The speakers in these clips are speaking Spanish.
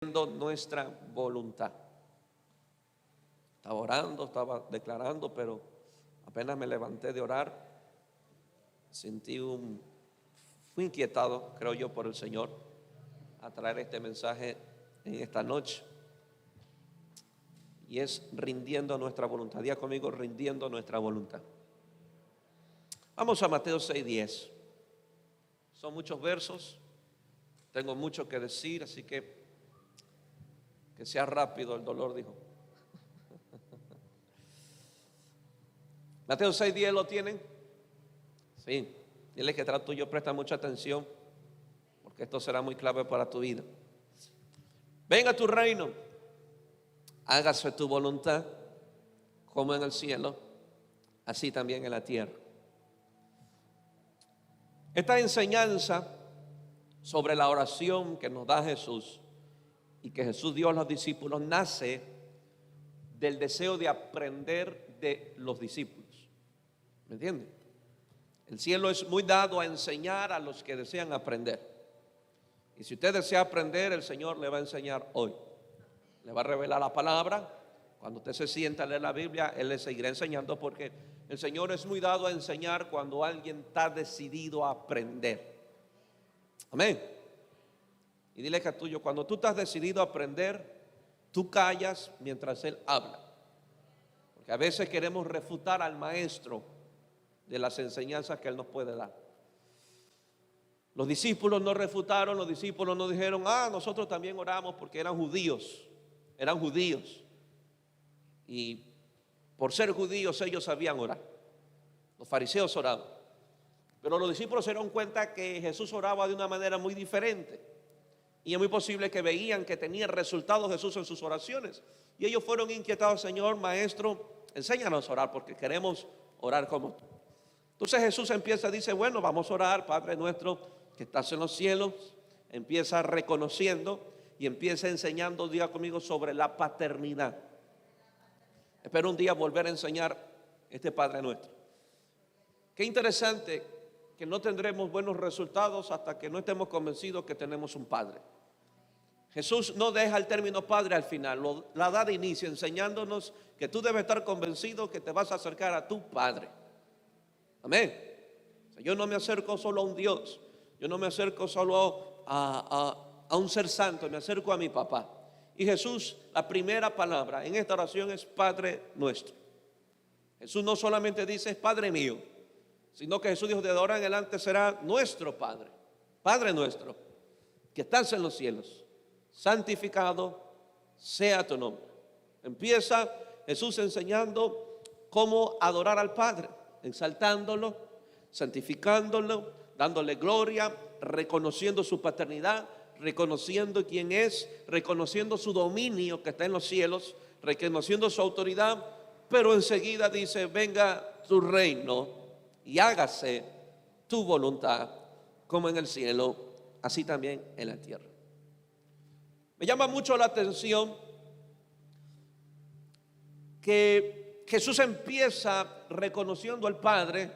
rindiendo nuestra voluntad. Estaba orando, estaba declarando, pero apenas me levanté de orar, fui inquietado, creo yo, por el Señor a traer este mensaje en esta noche. Y es rindiendo nuestra voluntad. Diga conmigo, rindiendo nuestra voluntad. Vamos a Mateo 6:10. Son muchos versos, tengo mucho que decir, así que sea rápido, el dolor dijo. Mateo 6:10, ¿lo tienen? Sí, dile que tras tuyo presta mucha atención, porque esto será muy clave para tu vida. Venga tu reino, hágase tu voluntad, como en el cielo, así también en la tierra. Esta enseñanza sobre la oración que nos da Jesús y que Jesús dio a los discípulos nace del deseo de aprender de los discípulos. ¿Me entienden? El cielo es muy dado a enseñar a los que desean aprender. Y si usted desea aprender, el Señor le va a enseñar hoy. Le va a revelar la palabra. Cuando usted se sienta a leer la Biblia, Él le seguirá enseñando, porque el Señor es muy dado a enseñar cuando alguien está decidido a aprender. Amén. Y dile que tuyo, cuando tú estás decidido a aprender, tú callas mientras Él habla. Porque a veces queremos refutar al maestro de las enseñanzas que Él nos puede dar. Los discípulos no refutaron, los discípulos no dijeron, nosotros también oramos, porque eran judíos. Y por ser judíos ellos sabían orar. Los fariseos oraban. Pero los discípulos se dieron cuenta que Jesús oraba de una manera muy diferente. Y es muy posible que veían que tenía resultados Jesús en sus oraciones. Y ellos fueron inquietados: Señor, Maestro, enséñanos a orar, porque queremos orar como tú. Entonces Jesús dice, bueno, vamos a orar, Padre nuestro que estás en los cielos. Empieza reconociendo y empieza enseñando, diga conmigo, sobre la paternidad. Espero un día volver a enseñar este Padre nuestro. Qué interesante que no tendremos buenos resultados hasta que no estemos convencidos que tenemos un Padre. Jesús no deja el término Padre al final, la da de inicio, enseñándonos que tú debes estar convencido que te vas a acercar a tu Padre. Amén. O sea, yo no me acerco solo a un Dios, yo no me acerco solo a un ser santo, me acerco a mi papá. Y Jesús, la primera palabra en esta oración es Padre nuestro. Jesús no solamente dice Padre mío, sino que Jesús dijo, de ahora en adelante será nuestro Padre. Padre nuestro que estás en los cielos, santificado sea tu nombre. Empieza Jesús enseñando cómo adorar al Padre, exaltándolo, santificándolo, dándole gloria, reconociendo su paternidad, reconociendo quién es, reconociendo su dominio que está en los cielos, reconociendo su autoridad. Pero enseguida dice, venga tu reino y hágase tu voluntad, como en el cielo, así también en la tierra. Me llama mucho la atención que Jesús empieza reconociendo al Padre,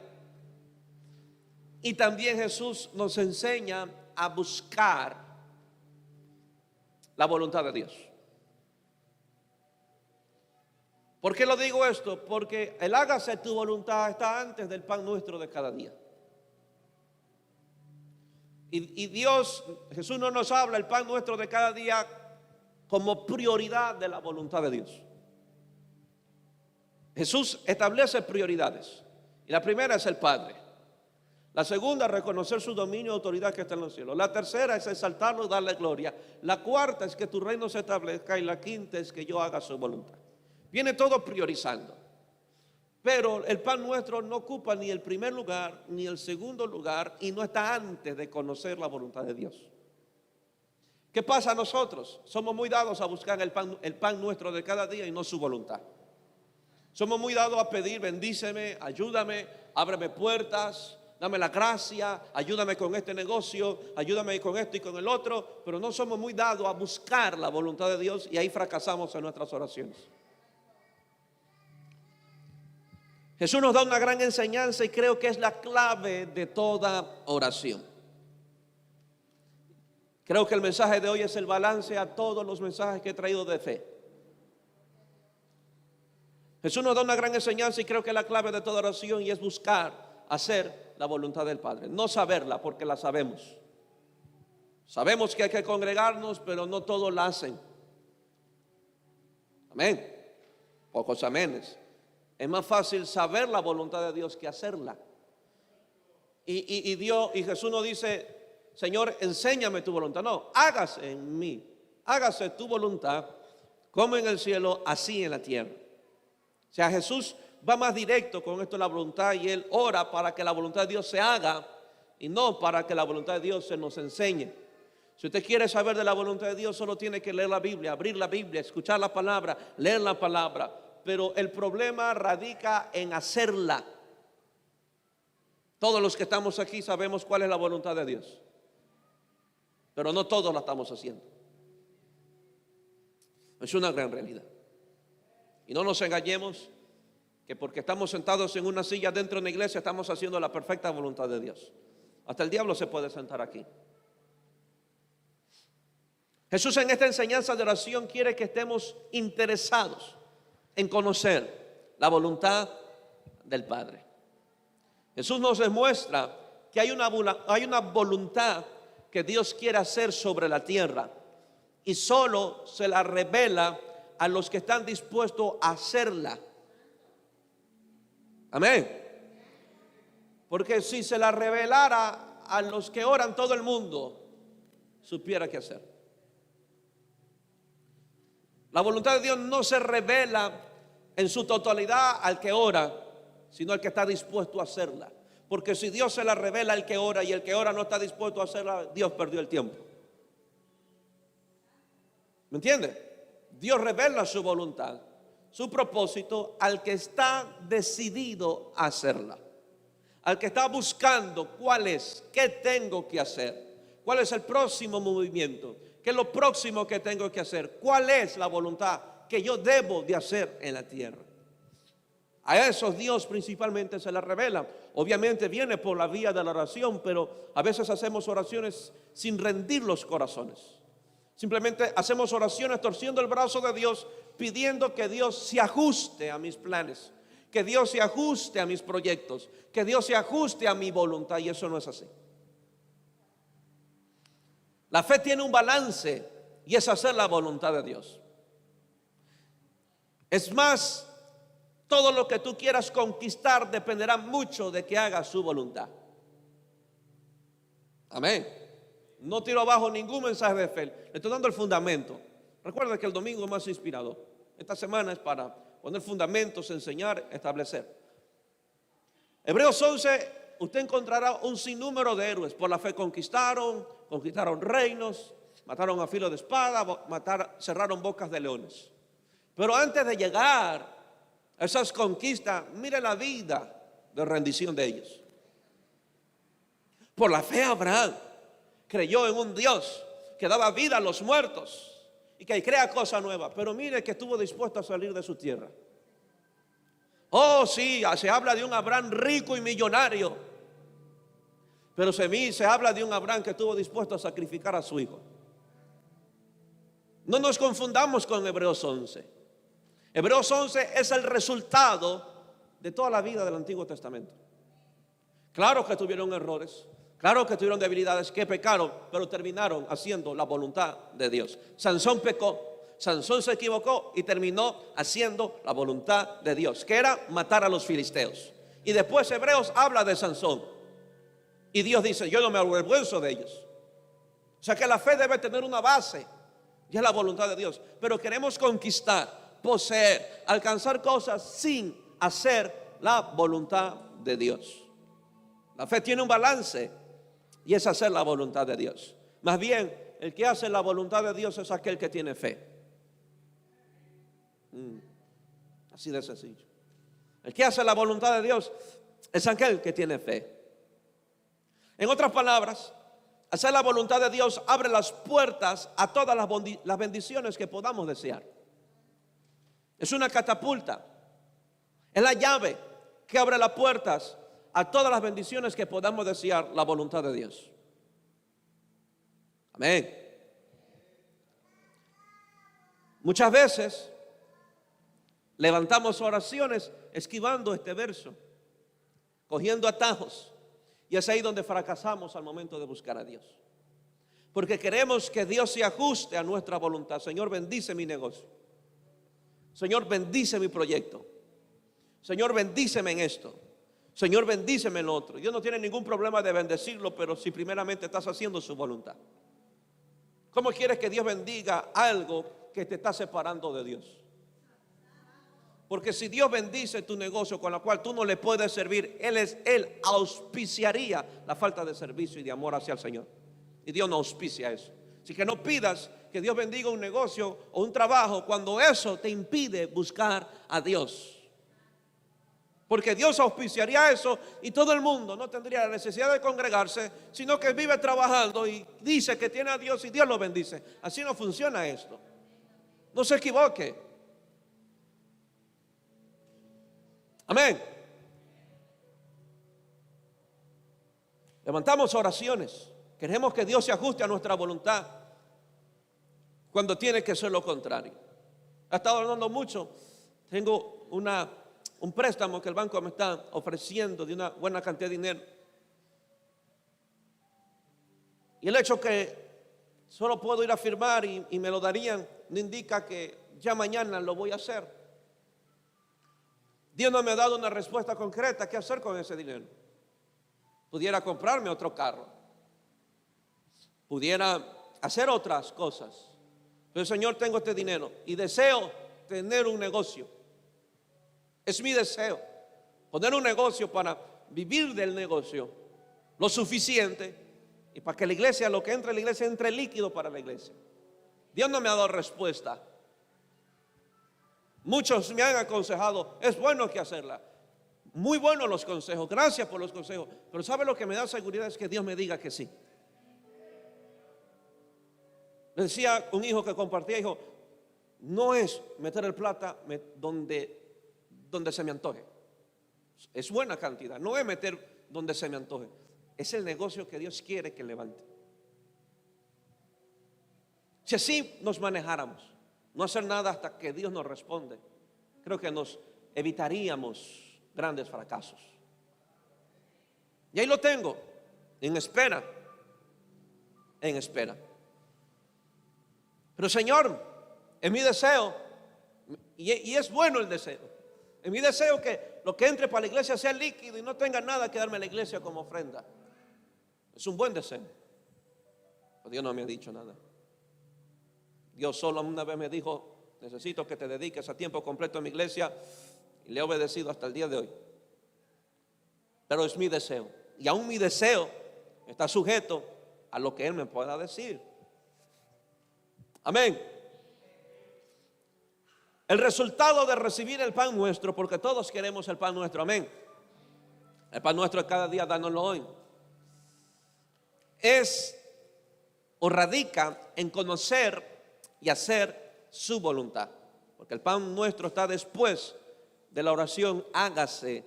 y también Jesús nos enseña a buscar la voluntad de Dios. ¿Por qué lo digo esto? Porque el hágase tu voluntad está antes del pan nuestro de cada día. Y Dios, Jesús no nos habla el pan nuestro de cada día como prioridad de la voluntad de Dios. Jesús establece prioridades. Y la primera es el Padre. La segunda, reconocer su dominio y autoridad que está en los cielos. La tercera es exaltarlo y darle gloria. La cuarta es que tu reino se establezca. Y la quinta es que yo haga su voluntad. Viene todo priorizando. Pero el pan nuestro no ocupa ni el primer lugar ni el segundo lugar, y no está antes de conocer la voluntad de Dios. ¿Qué pasa a nosotros? Somos muy dados a buscar el pan nuestro de cada día y no su voluntad. Somos muy dados a pedir, bendíceme, ayúdame, ábreme puertas, dame la gracia, ayúdame con este negocio, ayúdame con esto y con el otro. Pero no somos muy dados a buscar la voluntad de Dios, y ahí fracasamos en nuestras oraciones. Jesús nos da una gran enseñanza, y creo que es la clave de toda oración. Creo que el mensaje de hoy es el balance a todos los mensajes que he traído de fe. Jesús nos da una gran enseñanza y creo que la clave de toda oración y es buscar hacer la voluntad del Padre. No saberla porque la sabemos. Sabemos que hay que congregarnos, pero no todos la hacen. Amén. Pocos amenes. Es más fácil saber la voluntad de Dios que hacerla. Y Jesús no dice, Señor, enséñame tu voluntad. No, hágase en mí, hágase tu voluntad, como en el cielo, así en la tierra. O sea, Jesús va más directo con esto de la voluntad y Él ora para que la voluntad de Dios se haga y no para que la voluntad de Dios se nos enseñe. Si usted quiere saber de la voluntad de Dios, solo tiene que leer la Biblia, abrir la Biblia, escuchar la palabra, leer la palabra. Pero el problema radica en hacerla. Todos los que estamos aquí sabemos cuál es la voluntad de Dios, pero no todos la estamos haciendo. Es una gran realidad. Y no nos engañemos que porque estamos sentados en una silla dentro de una iglesia estamos haciendo la perfecta voluntad de Dios. Hasta el diablo se puede sentar aquí. Jesús en esta enseñanza de oración quiere que estemos interesados en conocer la voluntad del Padre. Jesús nos demuestra que hay una voluntad que Dios quiere hacer sobre la tierra y solo se la revela a los que están dispuestos a hacerla. Amén. Porque si se la revelara a los que oran, todo el mundo supiera qué hacer. La voluntad de Dios no se revela en su totalidad al que ora, sino al que está dispuesto a hacerla. Porque si Dios se la revela al que ora y el que ora no está dispuesto a hacerla, Dios perdió el tiempo. ¿Me entiende? Dios revela su voluntad, su propósito al que está decidido a hacerla, al que está buscando cuál es, qué tengo que hacer, cuál es el próximo movimiento, qué es lo próximo que tengo que hacer, cuál es la voluntad que yo debo de hacer en la tierra. A esos Dios principalmente se la revela. Obviamente viene por la vía de la oración, pero a veces hacemos oraciones sin rendir los corazones. Simplemente hacemos oraciones torciendo el brazo de Dios, pidiendo que Dios se ajuste a mis planes, que Dios se ajuste a mis proyectos, que Dios se ajuste a mi voluntad, y eso no es así. La fe tiene un balance y es hacer la voluntad de Dios. Es más, todo lo que tú quieras conquistar dependerá mucho de que hagas su voluntad. Amén. No tiro abajo ningún mensaje de fe. Le estoy dando el fundamento. Recuerda que el domingo es más inspirador. Esta semana es para poner fundamentos, enseñar, establecer. Hebreos 11, usted encontrará un sinnúmero de héroes. Por la fe conquistaron reinos, mataron a filo de espada, cerraron bocas de leones. Pero antes de llegar a esas conquistas, mire la vida de rendición de ellos. Por la fe Abraham creyó en un Dios que daba vida a los muertos y que crea cosas nuevas. Pero mire que estuvo dispuesto a salir de su tierra. Oh sí, se habla de un Abraham rico y millonario, pero se habla de un Abraham que estuvo dispuesto a sacrificar a su hijo. No nos confundamos con Hebreos 11. Hebreos 11 es el resultado de toda la vida del Antiguo Testamento. Claro que tuvieron errores, claro que tuvieron debilidades, que pecaron, pero terminaron haciendo la voluntad de Dios. Sansón pecó, Sansón se equivocó y terminó haciendo la voluntad de Dios, que era matar a los filisteos. Y después Hebreos habla de Sansón y Dios dice, yo no me avergüenzo de ellos. O sea que la fe debe tener una base y es la voluntad de Dios. Pero queremos conquistar, poseer, alcanzar cosas sin hacer la voluntad de Dios. La fe tiene un balance y es hacer la voluntad de Dios. Más bien, el que hace la voluntad de Dios es aquel que tiene fe. Así de sencillo. El que hace la voluntad de Dios es aquel que tiene fe. En otras palabras, hacer la voluntad de Dios abre las puertas a todas las bendiciones que podamos desear. Es una catapulta, es la llave que abre las puertas a todas las bendiciones que podamos desear, la voluntad de Dios. Amén. Muchas veces levantamos oraciones esquivando este verso, cogiendo atajos, y es ahí donde fracasamos al momento de buscar a Dios. Porque queremos que Dios se ajuste a nuestra voluntad. Señor, bendice mi negocio. Señor, bendice mi proyecto. Señor, bendíceme en esto. Señor, bendíceme en lo otro. Dios no tiene ningún problema de bendecirlo, pero si primeramente estás haciendo su voluntad. ¿Cómo quieres que Dios bendiga algo que te está separando de Dios? Porque si Dios bendice tu negocio con la cual tú no le puedes servir, Él auspiciaría la falta de servicio y de amor hacia el Señor. Y Dios no auspicia eso. Así que no pidas que Dios bendiga un negocio o un trabajo cuando eso te impide buscar a Dios. Porque Dios auspiciaría eso y todo el mundo no tendría la necesidad de congregarse, sino que vive trabajando y dice que tiene a Dios y Dios lo bendice. Así no funciona esto. No se equivoque. Amén. Levantamos oraciones. Queremos que Dios se ajuste a nuestra voluntad cuando tiene que ser lo contrario. Ha estado hablando mucho. Tengo un préstamo que el banco me está ofreciendo de una buena cantidad de dinero. Y el hecho que solo puedo ir a firmar y me lo darían no indica que ya mañana lo voy a hacer. Dios no me ha dado una respuesta concreta. ¿Qué hacer con ese dinero? Pudiera comprarme otro carro, pudiera hacer otras cosas. Pero Señor, tengo este dinero y deseo tener un negocio. Es mi deseo poner un negocio para vivir del negocio lo suficiente y para que la iglesia, lo que entre en la iglesia, entre líquido para la iglesia. Dios no me ha dado respuesta. Muchos me han aconsejado, es bueno que hacerla. Muy buenos los consejos, gracias por los consejos. Pero ¿sabe lo que me da seguridad? Es que Dios me diga que sí. Le decía un hijo que compartía, dijo, no es meter el plata donde se me antoje. Es buena cantidad, no es meter donde se me antoje. Es el negocio que Dios quiere que levante. Si así nos manejáramos, no hacer nada hasta que Dios nos responde, creo que nos evitaríamos grandes fracasos. Y ahí lo tengo, en espera, en espera. Pero Señor, es mi deseo, y es bueno el deseo, es mi deseo que lo que entre para la iglesia sea líquido y no tenga nada que darme a la iglesia como ofrenda. Es un buen deseo, pero Dios no me ha dicho nada. Dios solo una vez me dijo, necesito que te dediques a tiempo completo a mi iglesia, y le he obedecido hasta el día de hoy. Pero es mi deseo, y aún mi deseo está sujeto a lo que Él me pueda decir. Amén. El resultado de recibir el pan nuestro, porque todos queremos el pan nuestro, amén. El pan nuestro de cada día, dánoslo hoy. Es o radica en conocer y hacer su voluntad. Porque el pan nuestro está después de la oración, hágase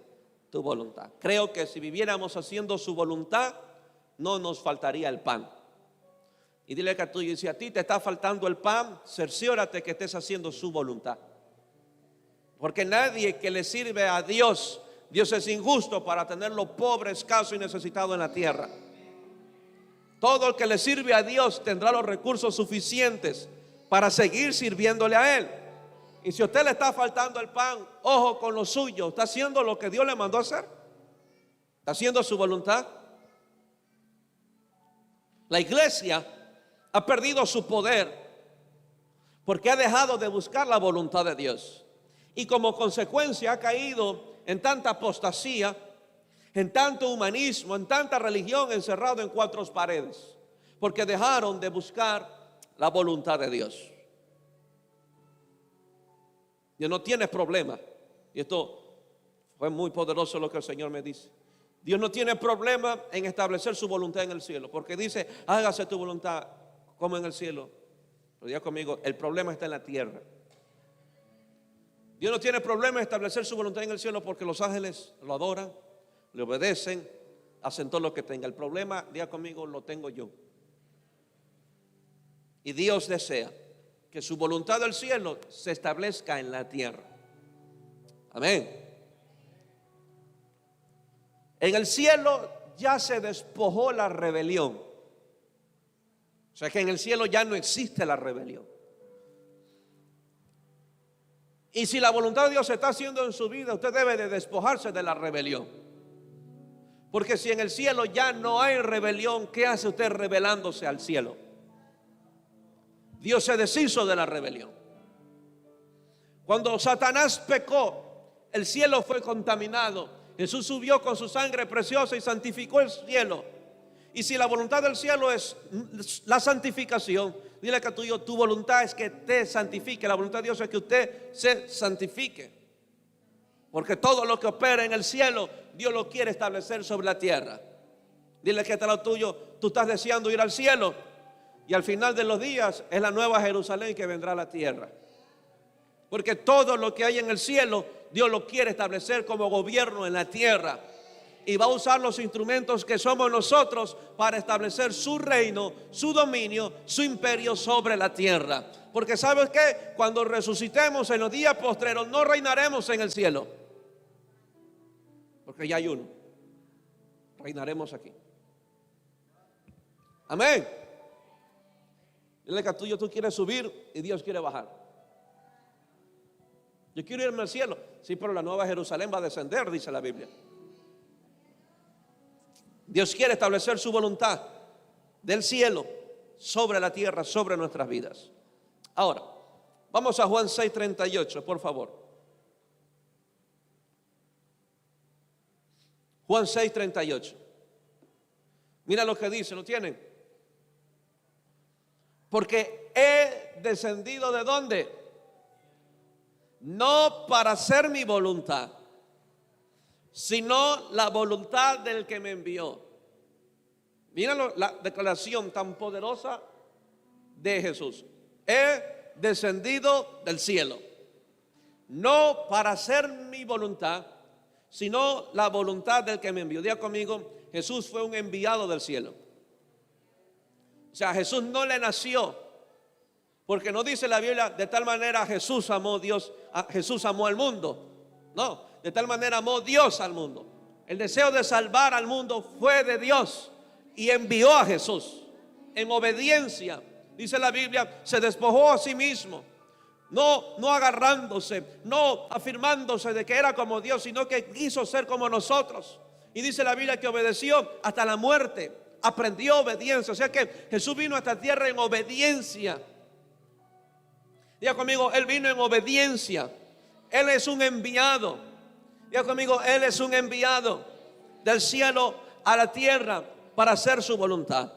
tu voluntad. Creo que si viviéramos haciendo su voluntad, no nos faltaría el pan. Y dile que a tú, si a ti te está faltando el pan, cerciórate que estés haciendo su voluntad. Porque nadie que le sirve a Dios, Dios es injusto para tenerlo pobre, escaso y necesitado en la tierra. Todo el que le sirve a Dios tendrá los recursos suficientes para seguir sirviéndole a Él. Y si a usted le está faltando el pan, ojo con lo suyo. ¿Está haciendo lo que Dios le mandó a hacer? ¿Está haciendo su voluntad? La iglesia ha perdido su poder porque ha dejado de buscar la voluntad de Dios. Y como consecuencia ha caído en tanta apostasía, en tanto humanismo, en tanta religión encerrado en cuatro paredes, porque dejaron de buscar la voluntad de Dios. Dios no tiene problema, y esto fue muy poderoso lo que el Señor me dice. Dios no tiene problema en establecer su voluntad en el cielo, porque dice, hágase tu voluntad como en el cielo. Pero diga conmigo, el problema está en la tierra. Dios no tiene problema en establecer su voluntad en el cielo porque los ángeles lo adoran, le obedecen, hacen todo lo que tenga. El problema, diga conmigo, lo tengo yo. Y Dios desea que su voluntad del cielo se establezca en la tierra. Amén. En el cielo ya se despojó la rebelión. O sea que en el cielo ya no existe la rebelión. Y si la voluntad de Dios se está haciendo en su vida, usted debe de despojarse de la rebelión. Porque si en el cielo ya no hay rebelión, ¿qué hace usted rebelándose al cielo? Dios se deshizo de la rebelión. Cuando Satanás pecó, el cielo fue contaminado. Jesús subió con su sangre preciosa y santificó el cielo. Y si la voluntad del cielo es la santificación, dile que tu voluntad es que te santifique. La voluntad de Dios es que usted se santifique. Porque todo lo que opera en el cielo, Dios lo quiere establecer sobre la tierra. Dile que está lo tuyo, tú estás deseando ir al cielo. Y al final de los días es la nueva Jerusalén que vendrá a la tierra. Porque todo lo que hay en el cielo, Dios lo quiere establecer como gobierno en la tierra. Y va a usar los instrumentos que somos nosotros para establecer su reino, su dominio, su imperio sobre la tierra. Porque ¿sabes qué? Cuando resucitemos en los días postreros, no reinaremos en el cielo. Porque ya hay uno. Reinaremos aquí. Amén. Dile que tú quieres subir y Dios quiere bajar. Yo quiero irme al cielo. Sí, pero la nueva Jerusalén va a descender, dice la Biblia. Dios quiere establecer su voluntad del cielo sobre la tierra, sobre nuestras vidas. Ahora, vamos a Juan 6:38, por favor. Juan 6:38. Mira lo que dice, ¿lo tienen? Porque he descendido ¿de dónde? No para hacer mi voluntad, sino la voluntad del que me envió. Mira la declaración tan poderosa de Jesús. He descendido del cielo, no para hacer mi voluntad, sino la voluntad del que me envió. Diga conmigo, Jesús fue un enviado del cielo. O sea, Jesús no le nació, porque no dice la Biblia, de tal manera Jesús amó Jesús amó al mundo. No, de tal manera amó Dios al mundo. El deseo de salvar al mundo fue de Dios y envió a Jesús en obediencia. Dice la Biblia, se despojó a sí mismo, no agarrándose, no afirmándose de que era como Dios, sino que quiso ser como nosotros. Y dice la Biblia que obedeció hasta la muerte. Aprendió obediencia. O sea que Jesús vino a esta tierra en obediencia. Diga conmigo, Él vino en obediencia. Él es un enviado. Diga conmigo, Él es un enviado del cielo a la tierra para hacer su voluntad.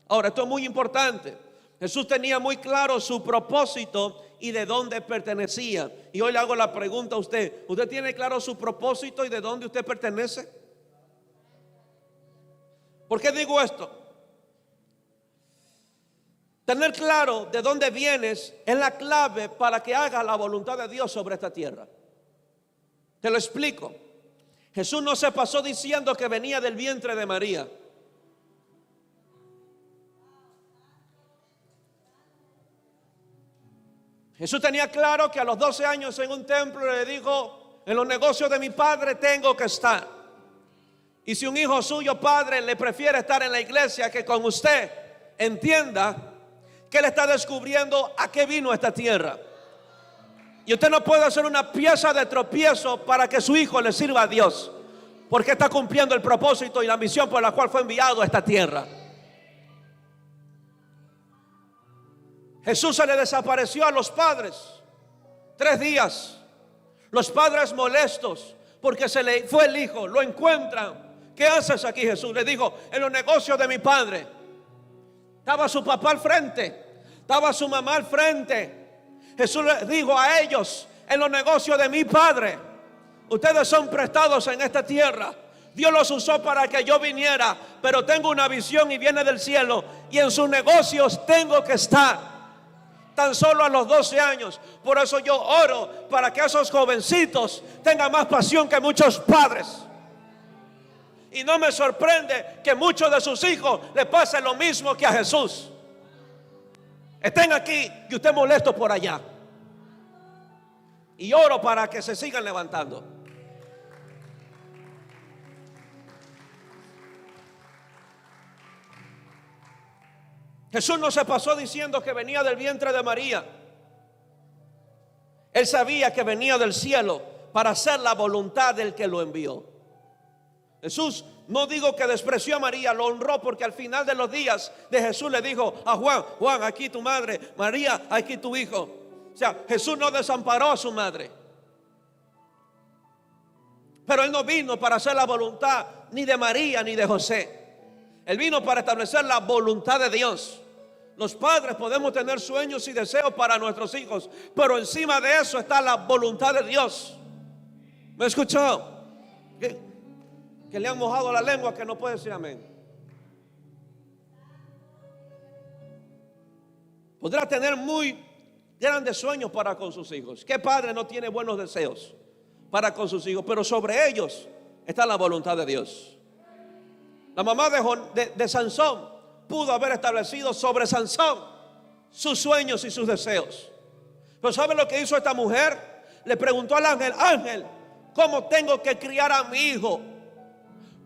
Ahora, esto es muy importante. Jesús tenía muy claro su propósito y de dónde pertenecía. Y hoy le hago la pregunta a usted. ¿Usted tiene claro su propósito y de dónde usted pertenece? ¿Por qué digo esto? Tener claro de dónde vienes es la clave para que hagas la voluntad de Dios sobre esta tierra. Te lo explico. Jesús no se pasó diciendo que venía del vientre de María. Jesús tenía claro que a los 12 años en un templo le dijo, en los negocios de mi padre tengo que estar. Y si un hijo suyo, padre, le prefiere estar en la iglesia que con usted, entienda que él está descubriendo a qué vino a esta tierra. Y usted no puede hacer una pieza de tropiezo para que su hijo le sirva a Dios, porque está cumpliendo el propósito y la misión por la cual fue enviado a esta tierra. Jesús se le desapareció a los padres 3 días. Los padres molestos porque se le fue el hijo, lo encuentran. ¿Qué haces aquí, Jesús? Le dijo, en los negocios de mi padre. Estaba su papá al frente, estaba su mamá al frente. Jesús le dijo a ellos, en los negocios de mi padre. Ustedes son prestados en esta tierra. Dios los usó para que yo viniera, pero tengo una visión y viene del cielo. Y en sus negocios tengo que estar. Tan solo a los 12 años. Por eso yo oro para que esos jovencitos tengan más pasión que muchos padres. Y no me sorprende que muchos de sus hijos le pase lo mismo que a Jesús. estén aquí y usted molesto por allá. Y oro para que se sigan levantando. Jesús no se pasó diciendo que venía del vientre de María. Él sabía que venía del cielo para hacer la voluntad del que lo envió. Jesús, no digo que despreció a María, lo honró, porque al final de los días de Jesús le dijo a Juan: Juan, aquí tu madre; María, aquí tu hijo. O sea, Jesús no desamparó a su madre. Pero Él no vino para hacer la voluntad ni de María ni de José. Él vino para establecer la voluntad de Dios. Los padres podemos tener sueños y deseos para nuestros hijos, pero encima de eso está la voluntad de Dios. ¿Me escuchó? Que le han mojado la lengua, que no puede decir amén. Podrá tener muy grandes sueños para con sus hijos. ¿Qué padre no tiene buenos deseos para con sus hijos? Pero sobre ellos está la voluntad de Dios. La mamá de Sansón pudo haber establecido sobre Sansón sus sueños y sus deseos. Pero ¿sabe lo que hizo esta mujer? Le preguntó al ángel: ángel, ¿cómo tengo que criar a mi hijo?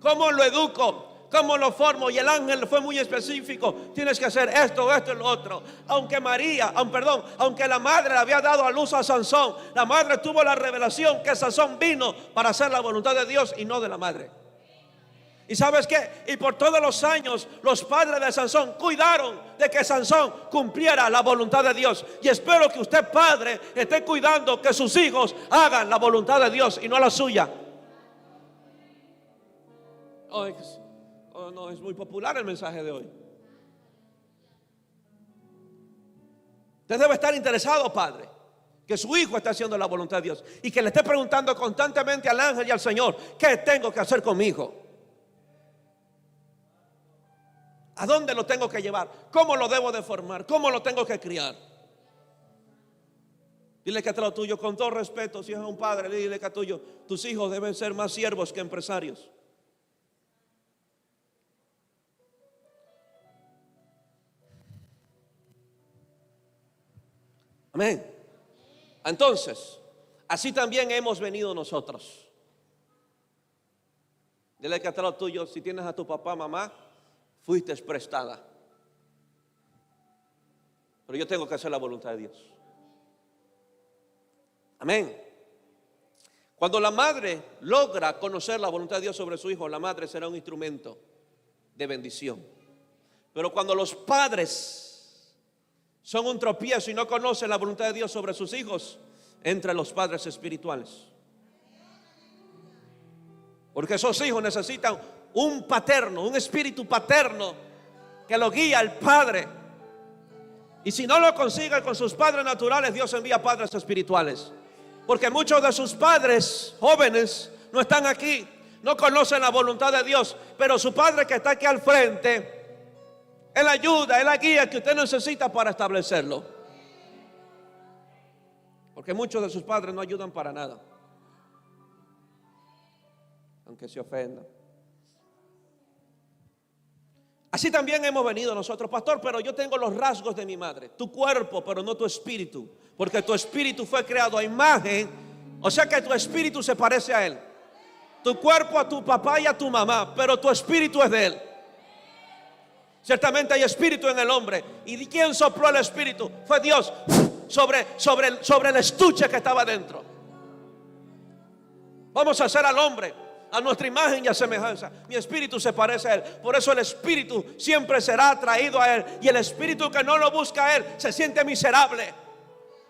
¿Cómo lo educo? ¿Cómo lo formo? Y el ángel fue muy específico: tienes que hacer esto, esto y lo otro. Aunque la madre le había dado a luz a Sansón, la madre tuvo la revelación que Sansón vino para hacer la voluntad de Dios y no de la madre. ¿Y sabes qué? Y por todos los años los padres de Sansón cuidaron de que Sansón cumpliera la voluntad de Dios. Y espero que usted, padre, esté cuidando que sus hijos hagan la voluntad de Dios y no la suya. No, es muy popular el mensaje de hoy. Usted debe estar interesado, padre, que su hijo esté haciendo la voluntad de Dios y que le esté preguntando constantemente al ángel y al Señor: ¿qué tengo que hacer con mi hijo? ¿A dónde lo tengo que llevar? ¿Cómo lo debo de formar? ¿Cómo lo tengo que criar? Dile que a lo tuyo, con todo respeto, si es un padre, dile que a tuyo: tus hijos deben ser más siervos que empresarios. Amén. Entonces, así también hemos venido nosotros. Dile que a lo tuyo, si tienes a tu papá, mamá, fuiste prestada. Pero yo tengo que hacer la voluntad de Dios. Amén. Cuando la madre logra conocer la voluntad de Dios sobre su hijo, la madre será un instrumento de bendición. Pero cuando los padres son un tropiezo y no conocen la voluntad de Dios sobre sus hijos, entre los padres espirituales. Porque esos hijos necesitan un paterno, un espíritu paterno que lo guía al padre. Y si no lo consiguen con sus padres naturales, Dios envía padres espirituales. Porque muchos de sus padres jóvenes no están aquí, no conocen la voluntad de Dios, pero su padre que está aquí al frente, Él ayuda, Él la guía que usted necesita para establecerlo. Porque muchos de sus padres no ayudan para nada, aunque se ofendan. Así también hemos venido nosotros: pastor, pero yo tengo los rasgos de mi madre. Tu cuerpo, pero no tu espíritu, porque tu espíritu fue creado a imagen. O sea que tu espíritu se parece a Él. Tu cuerpo a tu papá y a tu mamá, pero tu espíritu es de Él. Ciertamente hay espíritu en el hombre. ¿Y quién sopló el espíritu? Fue Dios sobre el estuche que estaba dentro. Vamos a hacer al hombre a nuestra imagen y a semejanza. Mi espíritu se parece a Él. Por eso el espíritu siempre será atraído a Él. Y el espíritu que no lo busca a Él se siente miserable,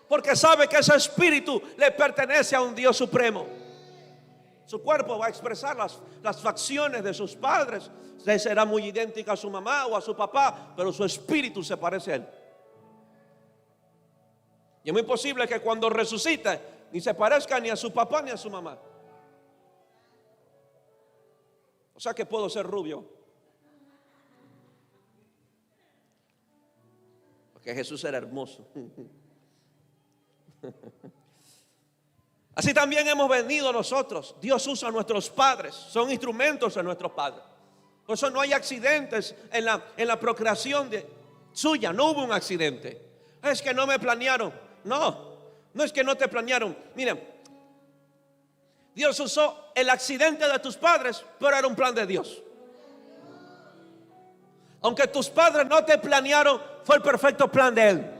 porque sabe que ese espíritu le pertenece a un Dios supremo. Su cuerpo va a expresar las facciones de sus padres. Usted será muy idéntica a su mamá o a su papá, pero su espíritu se parece a Él. Y es muy posible que cuando resucite ni se parezca ni a su papá ni a su mamá. O sea que puedo ser rubio, porque Jesús era hermoso. Así también hemos venido nosotros. Dios usa a nuestros padres, son instrumentos de nuestros padres. Por eso no hay accidentes en la procreación suya. No hubo un accidente. Es que no me planearon. No, no es que no te planearon. Miren, Dios usó el accidente de tus padres, pero era un plan de Dios. Aunque tus padres no te planearon, fue el perfecto plan de Él.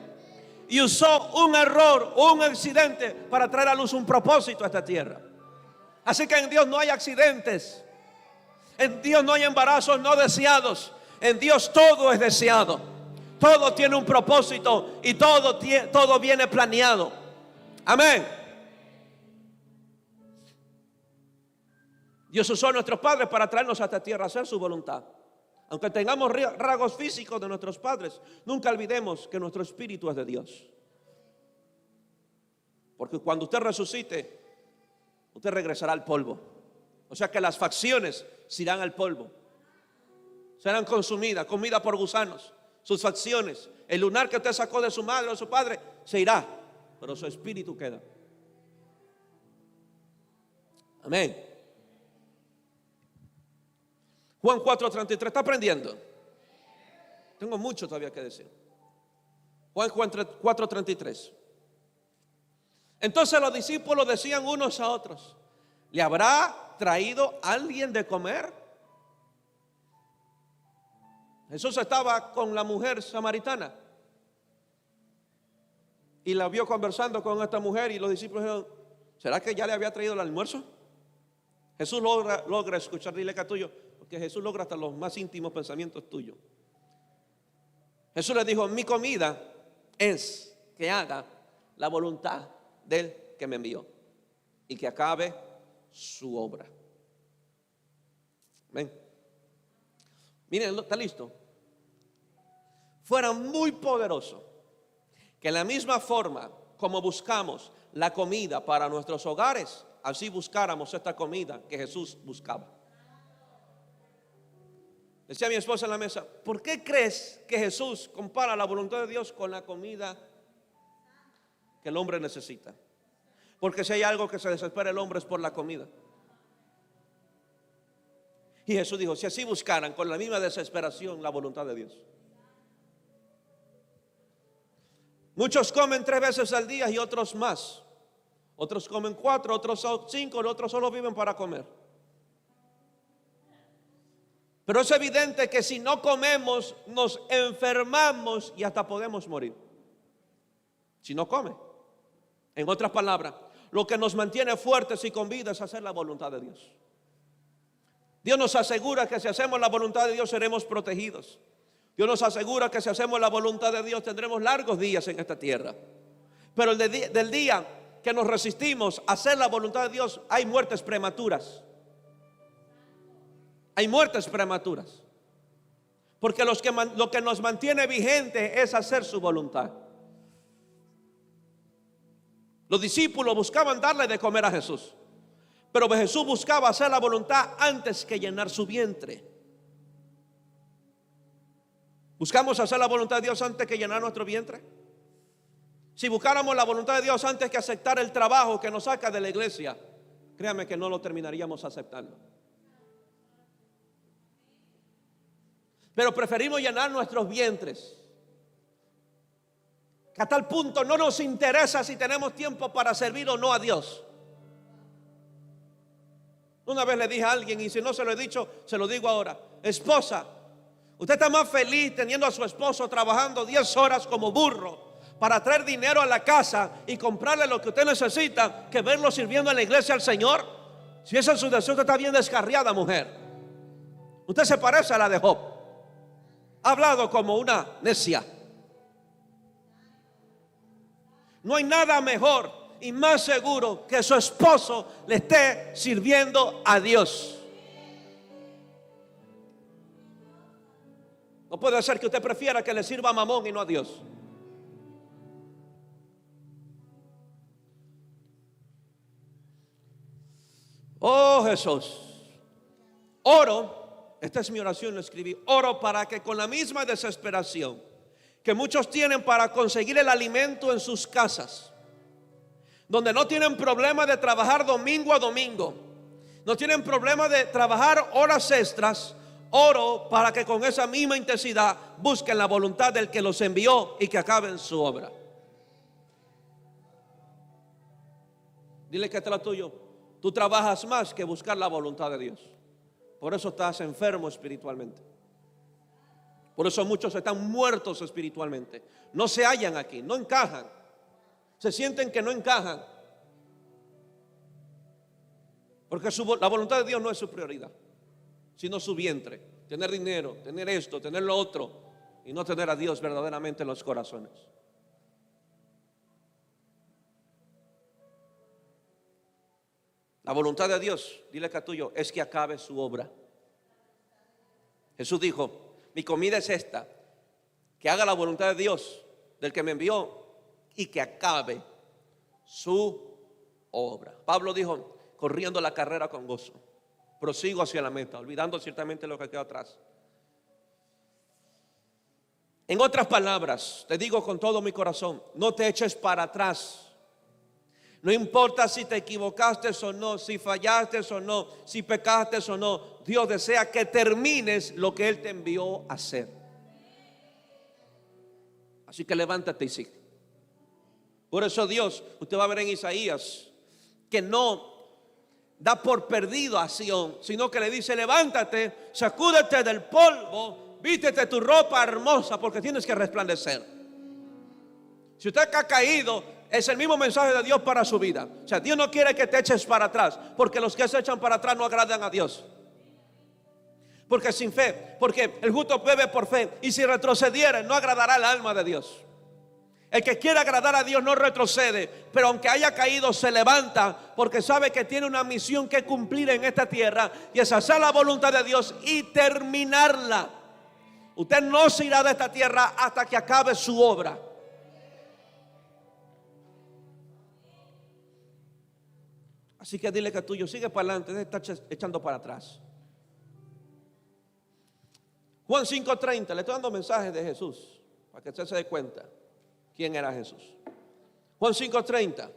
Y usó un error, un accidente, para traer a luz un propósito a esta tierra. Así que en Dios no hay accidentes. En Dios no hay embarazos no deseados. En Dios todo es deseado. Todo tiene un propósito y todo viene planeado. Amén. Dios usó a nuestros padres para traernos a esta tierra a hacer su voluntad. Aunque tengamos rasgos físicos de nuestros padres, nunca olvidemos que nuestro espíritu es de Dios. Porque cuando usted resucite, usted regresará al polvo. O sea que las facciones se irán al polvo. Serán consumidas, comidas por gusanos. Sus facciones, el lunar que usted sacó de su madre o de su padre, se irá. Pero su espíritu queda. Amén. Juan 4:33, ¿está aprendiendo? Tengo mucho todavía que decir. Juan 4:33. Entonces los discípulos decían unos a otros: ¿le habrá traído alguien de comer? Jesús estaba con la mujer samaritana y la vio conversando con esta mujer, y los discípulos dijeron: ¿será que ya le había traído el almuerzo? Jesús logra escuchar, dile que tuyo, porque Jesús logra hasta los más íntimos pensamientos tuyos. Jesús le dijo: mi comida es que haga la voluntad del que me envió y que acabe su obra. Ven. Miren, ¿está listo? Fuera muy poderoso que en la misma forma como buscamos la comida para nuestros hogares, así buscáramos esta comida que Jesús buscaba. Decía mi esposa en la mesa: ¿por qué crees que Jesús compara la voluntad de Dios con la comida que el hombre necesita? Porque si hay algo que se desespera el hombre es por la comida. Y Jesús dijo: si así buscaran con la misma desesperación la voluntad de Dios. Muchos comen 3 veces al día y otros más. Otros comen 4, otros 5, otros solo viven para comer. Pero es evidente que si no comemos nos enfermamos y hasta podemos morir. Si no come. En otras palabras, lo que nos mantiene fuertes y con vida es hacer la voluntad de Dios. Dios nos asegura que si hacemos la voluntad de Dios seremos protegidos. Dios nos asegura que si hacemos la voluntad de Dios tendremos largos días en esta tierra. Pero del día que nos resistimos a hacer la voluntad de Dios, hay muertes prematuras. Hay muertes prematuras. Porque lo que nos mantiene vigente es hacer su voluntad. Los discípulos buscaban darle de comer a Jesús, pero Jesús buscaba hacer la voluntad antes que llenar su vientre. ¿Buscamos hacer la voluntad de Dios antes que llenar nuestro vientre? Si buscáramos la voluntad de Dios antes que aceptar el trabajo que nos saca de la iglesia, créame que no lo terminaríamos aceptando. Pero preferimos llenar nuestros vientres, que a tal punto no nos interesa si tenemos tiempo para servir o no a Dios. Una vez le dije a alguien, y si no se lo he dicho, se lo digo ahora: esposa, usted está más feliz teniendo a su esposo trabajando 10 horas como burro para traer dinero a la casa y comprarle lo que usted necesita, que verlo sirviendo en la iglesia al Señor. Si ese es su deseo, usted está bien descarriada, mujer. Usted se parece a la de Job. Ha hablado como una necia. No hay nada mejor y más seguro que su esposo le esté sirviendo a Dios. No puede ser que usted prefiera que le sirva a Mamón y no a Dios. Oh Jesús, oro, esta es mi oración, lo escribí: oro para que con la misma desesperación que muchos tienen para conseguir el alimento en sus casas, donde no tienen problema de trabajar domingo a domingo, no tienen problema de trabajar horas extras, oro para que con esa misma intensidad busquen la voluntad del que los envió y que acaben su obra. Dile que este es lo tuyo. Tú trabajas más que buscar la voluntad de Dios. Por eso estás enfermo espiritualmente. Por eso muchos están muertos espiritualmente. No se hallan aquí, no encajan. Se sienten que no encajan. Porque la voluntad de Dios no es su prioridad, sino su vientre. Tener dinero, tener esto, tener lo otro, y no tener a Dios verdaderamente en los corazones. La voluntad de Dios, dile que a tuyo, es que acabe su obra. Jesús dijo: mi comida es esta, que haga la voluntad de Dios, del que me envió, y que acabe su obra. Pablo dijo: corriendo la carrera con gozo, prosigo hacia la meta, olvidando ciertamente lo que queda atrás. En otras palabras, te digo con todo mi corazón, no te eches para atrás. No importa si te equivocaste o no, si fallaste o no, si pecaste o no, Dios desea que termines lo que Él te envió a hacer. Así que levántate y sigue. Por eso Dios, usted va a ver en Isaías, que no da por perdido a Sión, sino que le dice: levántate, sacúdete del polvo, vístete tu ropa hermosa, porque tienes que resplandecer. Si usted ha caído, es el mismo mensaje de Dios para su vida. O sea, Dios no quiere que te eches para atrás, porque los que se echan para atrás no agradan a Dios. Porque sin fe, porque el justo vive por fe, y si retrocediere no agradará el alma de Dios. El que quiere agradar a Dios no retrocede, pero aunque haya caído se levanta, porque sabe que tiene una misión que cumplir en esta tierra, y es hacer la voluntad de Dios y terminarla. Usted no se irá de esta tierra hasta que acabe su obra. Así que dile que tuyo, sigue para adelante, deja de estar echando para atrás. Juan 5:30, le estoy dando mensajes de Jesús para que usted se dé cuenta quién era Jesús. Juan 5:30.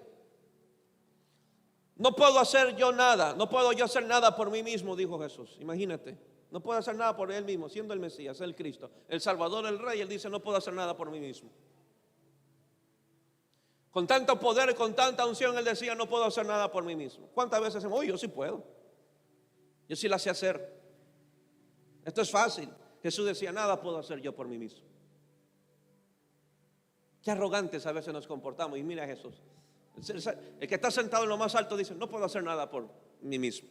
No puedo hacer yo nada, no puedo yo hacer nada por mí mismo, dijo Jesús. Imagínate, no puedo hacer nada por él mismo, siendo el Mesías, el Cristo, el Salvador, el Rey. Él dice: no puedo hacer nada por mí mismo. Con tanto poder y con tanta unción, él decía: no puedo hacer nada por mí mismo. ¿Cuántas veces decimos: yo sí puedo, yo sí la sé hacer, esto es fácil? Jesús decía: nada puedo hacer yo por mí mismo. Qué arrogantes a veces nos comportamos. Y mira a Jesús, el que está sentado en lo más alto, dice: no puedo hacer nada por mí mismo.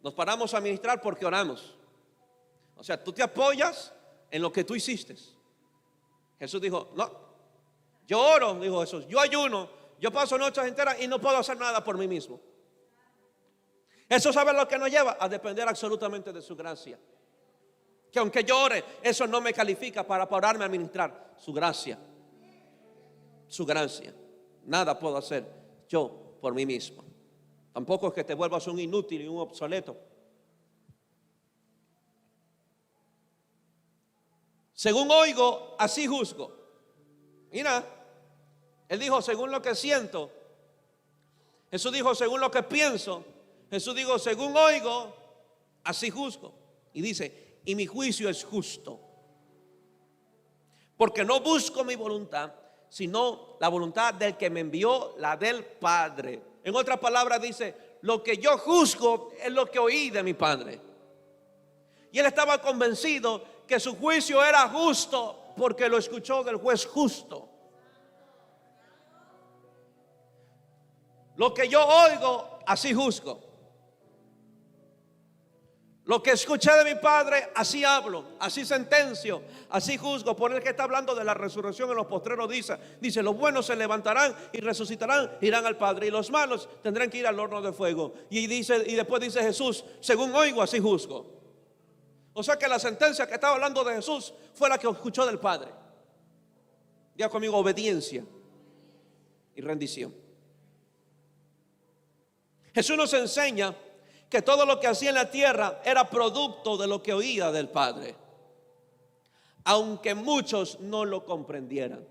Nos paramos a ministrar porque oramos. O sea, tú te apoyas en lo que tú hiciste. Jesús dijo: no, yo oro, dijo Jesús, yo ayuno, yo paso noches enteras y no puedo hacer nada por mí mismo. Eso, ¿sabe lo que nos lleva? A depender absolutamente de su gracia. Que aunque yo ore, eso no me califica para pararme a ministrar. Su gracia, su gracia. Nada puedo hacer yo por mí mismo. Tampoco es que te vuelvas un inútil y un obsoleto. Según oigo, así juzgo. Mira, él dijo: según lo que siento. Jesús dijo: según lo que pienso. Jesús dijo: según oigo, así juzgo. Y dice: y mi juicio es justo, porque no busco mi voluntad, sino la voluntad del que me envió, la del Padre. En otras palabras dice: lo que yo juzgo es lo que oí de mi Padre. Y él estaba convencido que su juicio era justo, porque lo escuchó del juez justo. Lo que yo oigo, así juzgo. Lo que escuché de mi Padre, así hablo, así sentencio, así juzgo. Por el que está hablando de la resurrección en los postreros, dice: los buenos se levantarán y resucitarán, irán al Padre, y los malos tendrán que ir al horno de fuego. Y después dice Jesús: según oigo, así juzgo. O sea que la sentencia que estaba hablando de Jesús fue la que escuchó del Padre. Diga conmigo: obediencia y rendición. Jesús nos enseña que todo lo que hacía en la tierra era producto de lo que oía del Padre, aunque muchos no lo comprendieran.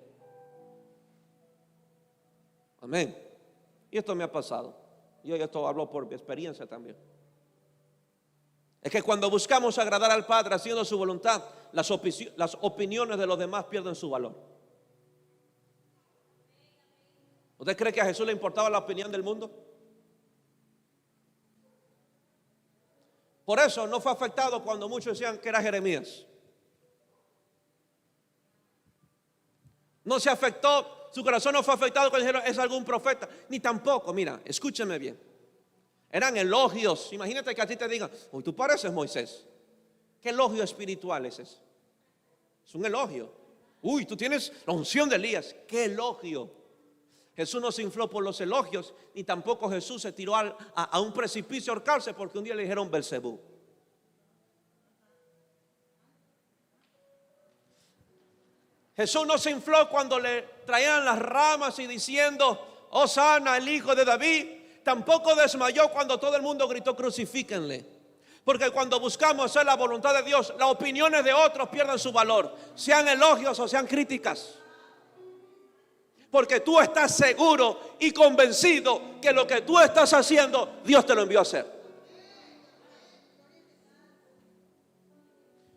Amén. Y esto me ha pasado. Yo esto hablo por mi experiencia también. Es que cuando buscamos agradar al Padre haciendo su voluntad, las opiniones de los demás pierden su valor. ¿Usted cree que a Jesús le importaba la opinión del mundo? Por eso no fue afectado cuando muchos decían que era Jeremías. No se afectó, su corazón no fue afectado cuando dijeron es algún profeta, ni tampoco, mira, escúcheme bien. Eran elogios. Imagínate que a ti te digan, uy, tú pareces Moisés. ¿Qué elogio espiritual es ese? Es un elogio. Uy, tú tienes la unción de Elías. ¿Qué elogio? Jesús no se infló por los elogios, ni tampoco Jesús se tiró a un precipicio a ahorcarse porque un día le dijeron Belcebú. Jesús no se infló cuando le traían las ramas y diciendo, Hosana, el hijo de David. Tampoco desmayó cuando todo el mundo gritó, crucifíquenle. Porque cuando buscamos hacer la voluntad de Dios, las opiniones de otros pierden su valor, sean elogios o sean críticas. Porque tú estás seguro y convencido que lo que tú estás haciendo, Dios te lo envió a hacer.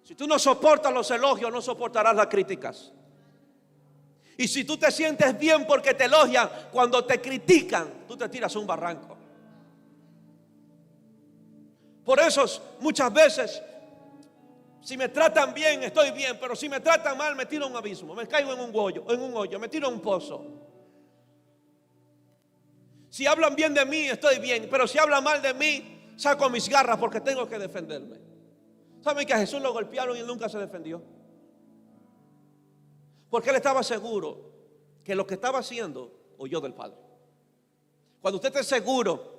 Si tú no soportas los elogios, no soportarás las críticas. Y si tú te sientes bien porque te elogian, cuando te critican, tú te tiras a un barranco. Por eso muchas veces, si me tratan bien, estoy bien, pero si me tratan mal, me tiro a un abismo, me caigo en un hoyo, me tiro a un pozo. Si hablan bien de mí, estoy bien, pero si hablan mal de mí, saco mis garras porque tengo que defenderme. ¿Saben que a Jesús lo golpearon y él nunca se defendió? Porque él estaba seguro que lo que estaba haciendo oyó del Padre. Cuando usted esté seguro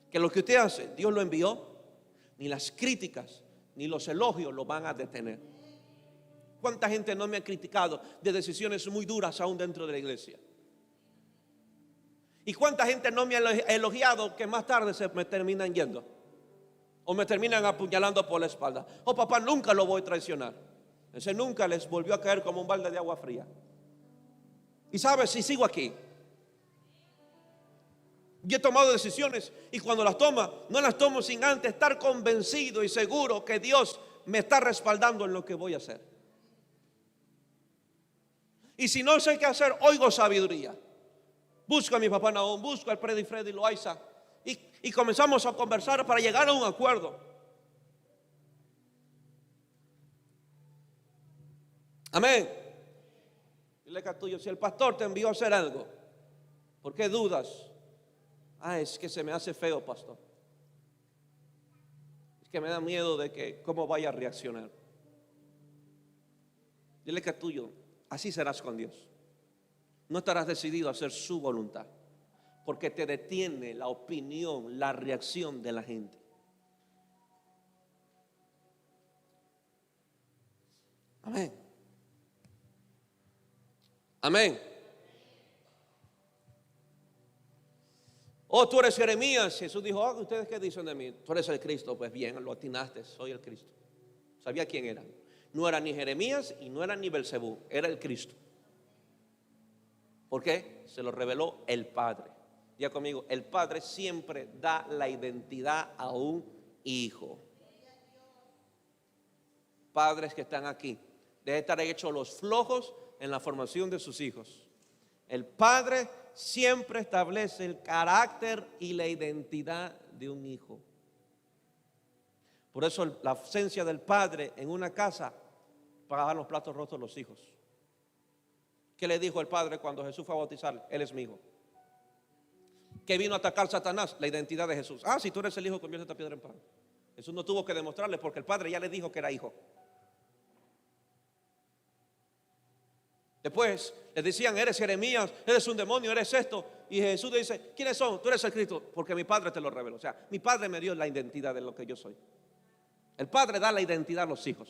que lo que usted hace, Dios lo envió, ni las críticas ni los elogios lo van a detener. ¿Cuánta gente no me ha criticado de decisiones muy duras aún dentro de la iglesia? ¿Y cuánta gente no me ha elogiado que más tarde se me terminan yendo? O me terminan apuñalando por la espalda. Oh, papá, nunca lo voy a traicionar. Ese nunca les volvió a caer como un balde de agua fría. Y sabes, si sigo aquí, yo he tomado decisiones y cuando las tomo, no las tomo sin antes estar convencido y seguro que Dios me está respaldando en lo que voy a hacer. Y si no sé qué hacer, oigo sabiduría. Busco a mi papá Nahum, busco al Freddy Loaiza y comenzamos a conversar para llegar a un acuerdo. Amén. Dile a tuyo, si el pastor te envió a hacer algo, ¿por qué dudas? Es que se me hace feo, pastor. Es que me da miedo de que cómo vaya a reaccionar. Dile que tuyo, así serás con Dios. No estarás decidido a hacer su voluntad, porque te detiene la opinión, la reacción de la gente. Amén. Amén. Oh, tú eres Jeremías. Jesús dijo, ¿ustedes qué dicen de mí? Tú eres el Cristo. Pues bien, lo atinaste, soy el Cristo. Sabía quién era. No era ni Jeremías y no era ni Belcebú, era el Cristo. ¿Por qué? Se lo reveló el Padre. Diga conmigo, el Padre siempre da la identidad a un hijo. Padres que están aquí, deben estar hechos los flojos en la formación de sus hijos. El Padre siempre establece el carácter y la identidad de un hijo. Por eso la ausencia del Padre en una casa pagaban los platos rotos los hijos. ¿Qué le dijo el Padre cuando Jesús fue a bautizar? Él es mi hijo. ¿Qué vino a atacar Satanás? La identidad de Jesús. Si tú eres el hijo, convierte esta piedra en pan. Jesús no tuvo que demostrarle porque el Padre ya le dijo que era hijo. Después le decían, eres Jeremías, eres un demonio, eres esto. Y Jesús le dice, ¿quiénes son? Tú eres el Cristo, porque mi Padre te lo reveló. O sea, mi Padre me dio la identidad de lo que yo soy. El Padre da la identidad a los hijos.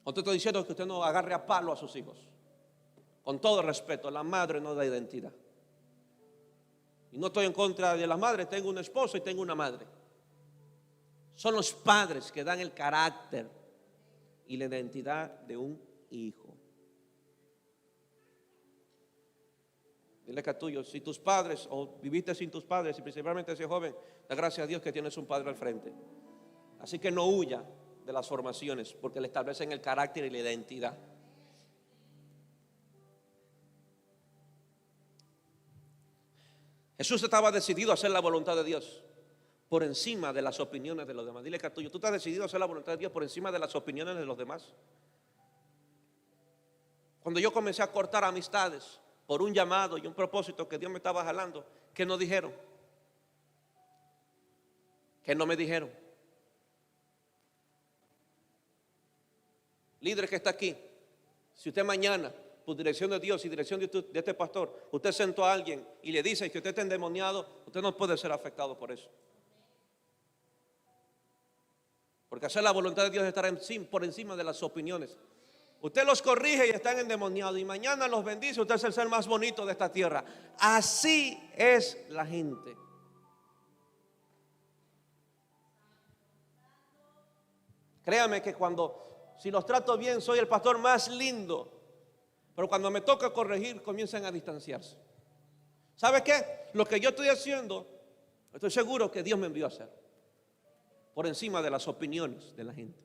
No te estoy diciendo que usted no agarre a palo a sus hijos. Con todo respeto, la madre no da identidad. Y no estoy en contra de las madres, tengo un esposo y tengo una madre. Son los padres que dan el carácter y la identidad de un hijo. Dile que a tuyo, si tus padres o viviste sin tus padres, y principalmente ese joven, da gracias a Dios que tienes un padre al frente. Así que no huya de las formaciones, porque le establecen el carácter y la identidad. Jesús estaba decidido a hacer la voluntad de Dios por encima de las opiniones de los demás. Dile que a tuyo, tú estás decidido a hacer la voluntad de Dios por encima de las opiniones de los demás. Cuando yo comencé a cortar amistades por un llamado y un propósito que Dios me estaba jalando, ¿qué no dijeron? ¿Qué no me dijeron? Líder que está aquí, si usted mañana, por dirección de Dios y dirección de este pastor, usted sentó a alguien y le dice que usted está endemoniado, usted no puede ser afectado por eso. Porque hacer la voluntad de Dios es estar por encima de las opiniones. Usted los corrige y están endemoniados, y mañana los bendice, usted es el ser más bonito de esta tierra. Así es la gente. Créame que si los trato bien, soy el pastor más lindo, pero cuando me toca corregir, comienzan a distanciarse. ¿Sabe qué? Lo que yo estoy haciendo, estoy seguro que Dios me envió a hacer, por encima de las opiniones de la gente.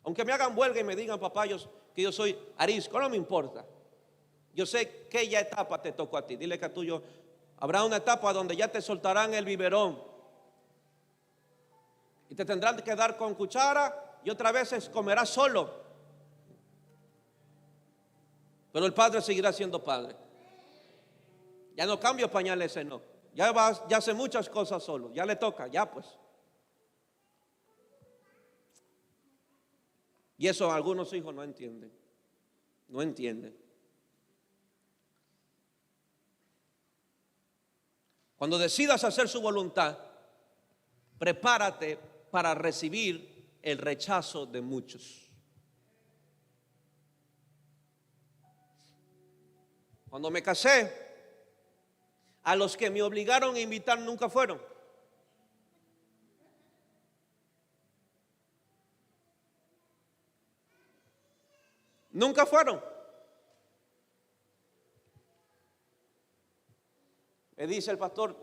Aunque me hagan huelga y me digan, papayos, que yo soy arisco, no me importa. Yo sé qué ya etapa te tocó a ti. Dile que a tuyo, habrá una etapa donde ya te soltarán el biberón y te tendrán que dar con cuchara, y otras veces comerás solo. Pero el padre seguirá siendo padre. Ya no cambio pañales, no. Ya hace muchas cosas solo. Ya le toca, ya pues. Y eso algunos hijos no entienden. No entienden. Cuando decidas hacer su voluntad, prepárate para recibir el rechazo de muchos. Cuando me casé, a los que me obligaron a invitar nunca fueron. Nunca fueron. Me dice el pastor,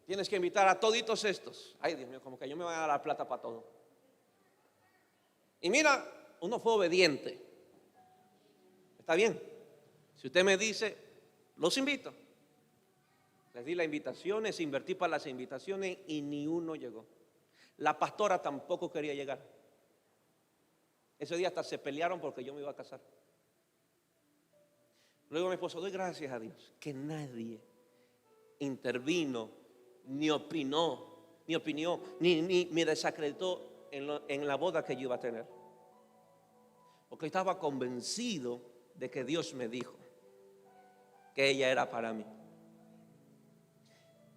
tienes que invitar a toditos estos. Ay, Dios mío, como que yo me voy a dar la plata para todo. Y mira, uno fue obediente. Está bien. Si usted me dice, los invito. Les di las invitaciones, invertí para las invitaciones y ni uno llegó. La pastora tampoco quería llegar. Ese día hasta se pelearon porque yo me iba a casar. Luego mi esposo, doy gracias a Dios que nadie intervino, ni opinó, ni me desacreditó en la boda que yo iba a tener. Porque estaba convencido de que Dios me dijo que ella era para mí.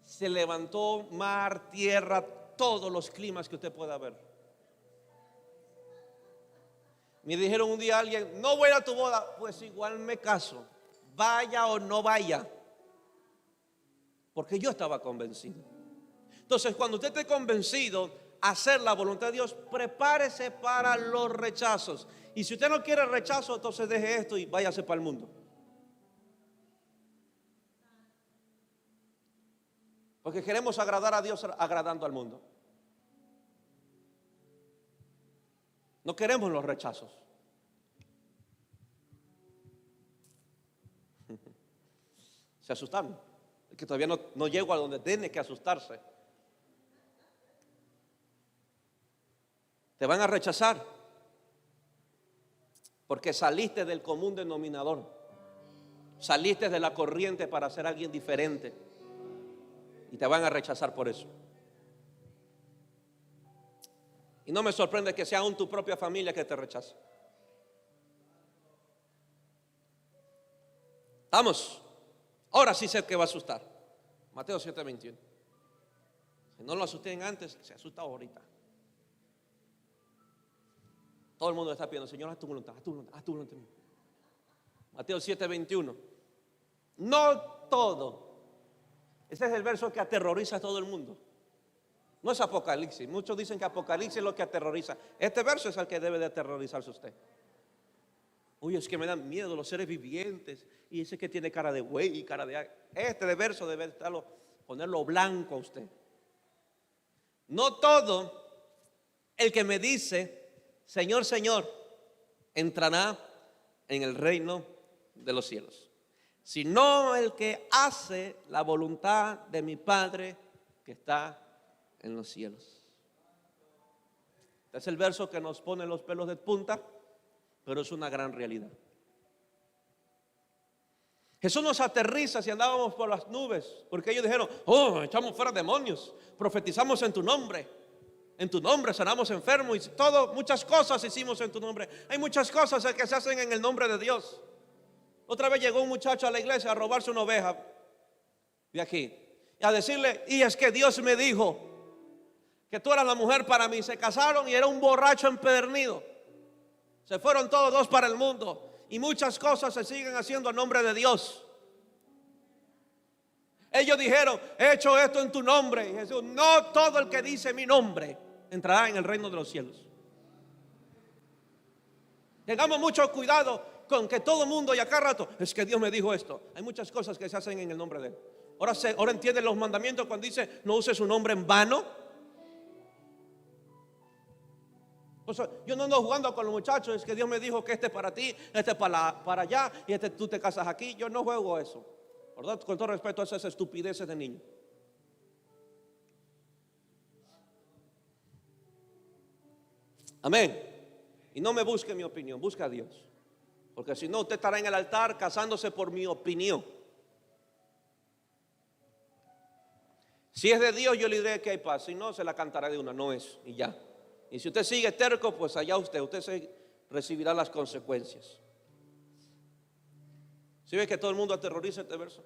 Se levantó mar, tierra, todos los climas que usted pueda ver. Me dijeron un día a alguien, no voy a tu boda. Pues igual me caso, vaya o no vaya, porque yo estaba convencido. Entonces, cuando usted esté convencido a hacer la voluntad de Dios, prepárese para los rechazos. Y si usted no quiere rechazo, entonces deje esto y váyase para el mundo. Porque queremos agradar a Dios agradando al mundo. No queremos los rechazos. Se asustaron. Es que todavía no llego a donde tiene que asustarse. Te van a rechazar porque saliste del común denominador. Saliste de la corriente para ser alguien diferente. Y te van a rechazar por eso. Y no me sorprende que sea aún tu propia familia que te rechace. ¿Estamos? Ahora sí sé que va a asustar. Mateo 7:21. Si no lo asusté antes, se asusta ahorita. Todo el mundo está pidiendo, Señor, haz tu voluntad, haz tu voluntad, haz tu voluntad. Mateo 7:21. No todo. Ese es el verso que aterroriza a todo el mundo. No es Apocalipsis. Muchos dicen que Apocalipsis es lo que aterroriza. Este verso es el que debe de aterrorizarse usted. Uy, es que me dan miedo los seres vivientes. Y ese que tiene cara de güey y cara de... Este de verso debe estarlo, ponerlo blanco a usted. No todo el que me dice, Señor, Señor, entrará en el reino de los cielos, sino el que hace la voluntad de mi Padre que está en los cielos. Este es el verso que nos pone los pelos de punta, pero es una gran realidad. Jesús nos aterriza si andábamos por las nubes, porque ellos dijeron, oh, echamos fuera demonios, profetizamos en tu nombre sanamos enfermos y todo, muchas cosas hicimos en tu nombre. Hay muchas cosas que se hacen en el nombre de Dios. Otra vez llegó un muchacho a la iglesia a robarse una oveja de aquí y a decirle, y es que Dios me dijo que tú eras la mujer para mí. Se casaron y era un borracho empedernido. Se fueron todos dos para el mundo. Y muchas cosas se siguen haciendo en nombre de Dios. Ellos dijeron, he hecho esto en tu nombre. Y Jesús, no todo el que dice mi nombre entrará en el reino de los cielos. Tengamos mucho cuidado con que todo el mundo y a cada rato, es que Dios me dijo esto. Hay muchas cosas que se hacen en el nombre de Él. Ahora entienden los mandamientos cuando dice, no use su nombre en vano. O sea, yo no ando jugando con los muchachos, es que Dios me dijo que este es para ti, este es para allá, y tú te casas aquí. Yo no juego eso, ¿verdad? Con todo respeto a esas estupideces de niños. Amén. Y no me busque mi opinión, busca a Dios. Porque si no, usted estará en el altar casándose por mi opinión. Si es de Dios, yo le diré que hay paz. Si no, se la cantará de una, no es, y ya. Y si usted sigue terco, pues allá usted recibirá las consecuencias. ¿Sí ve que todo el mundo aterroriza este verso?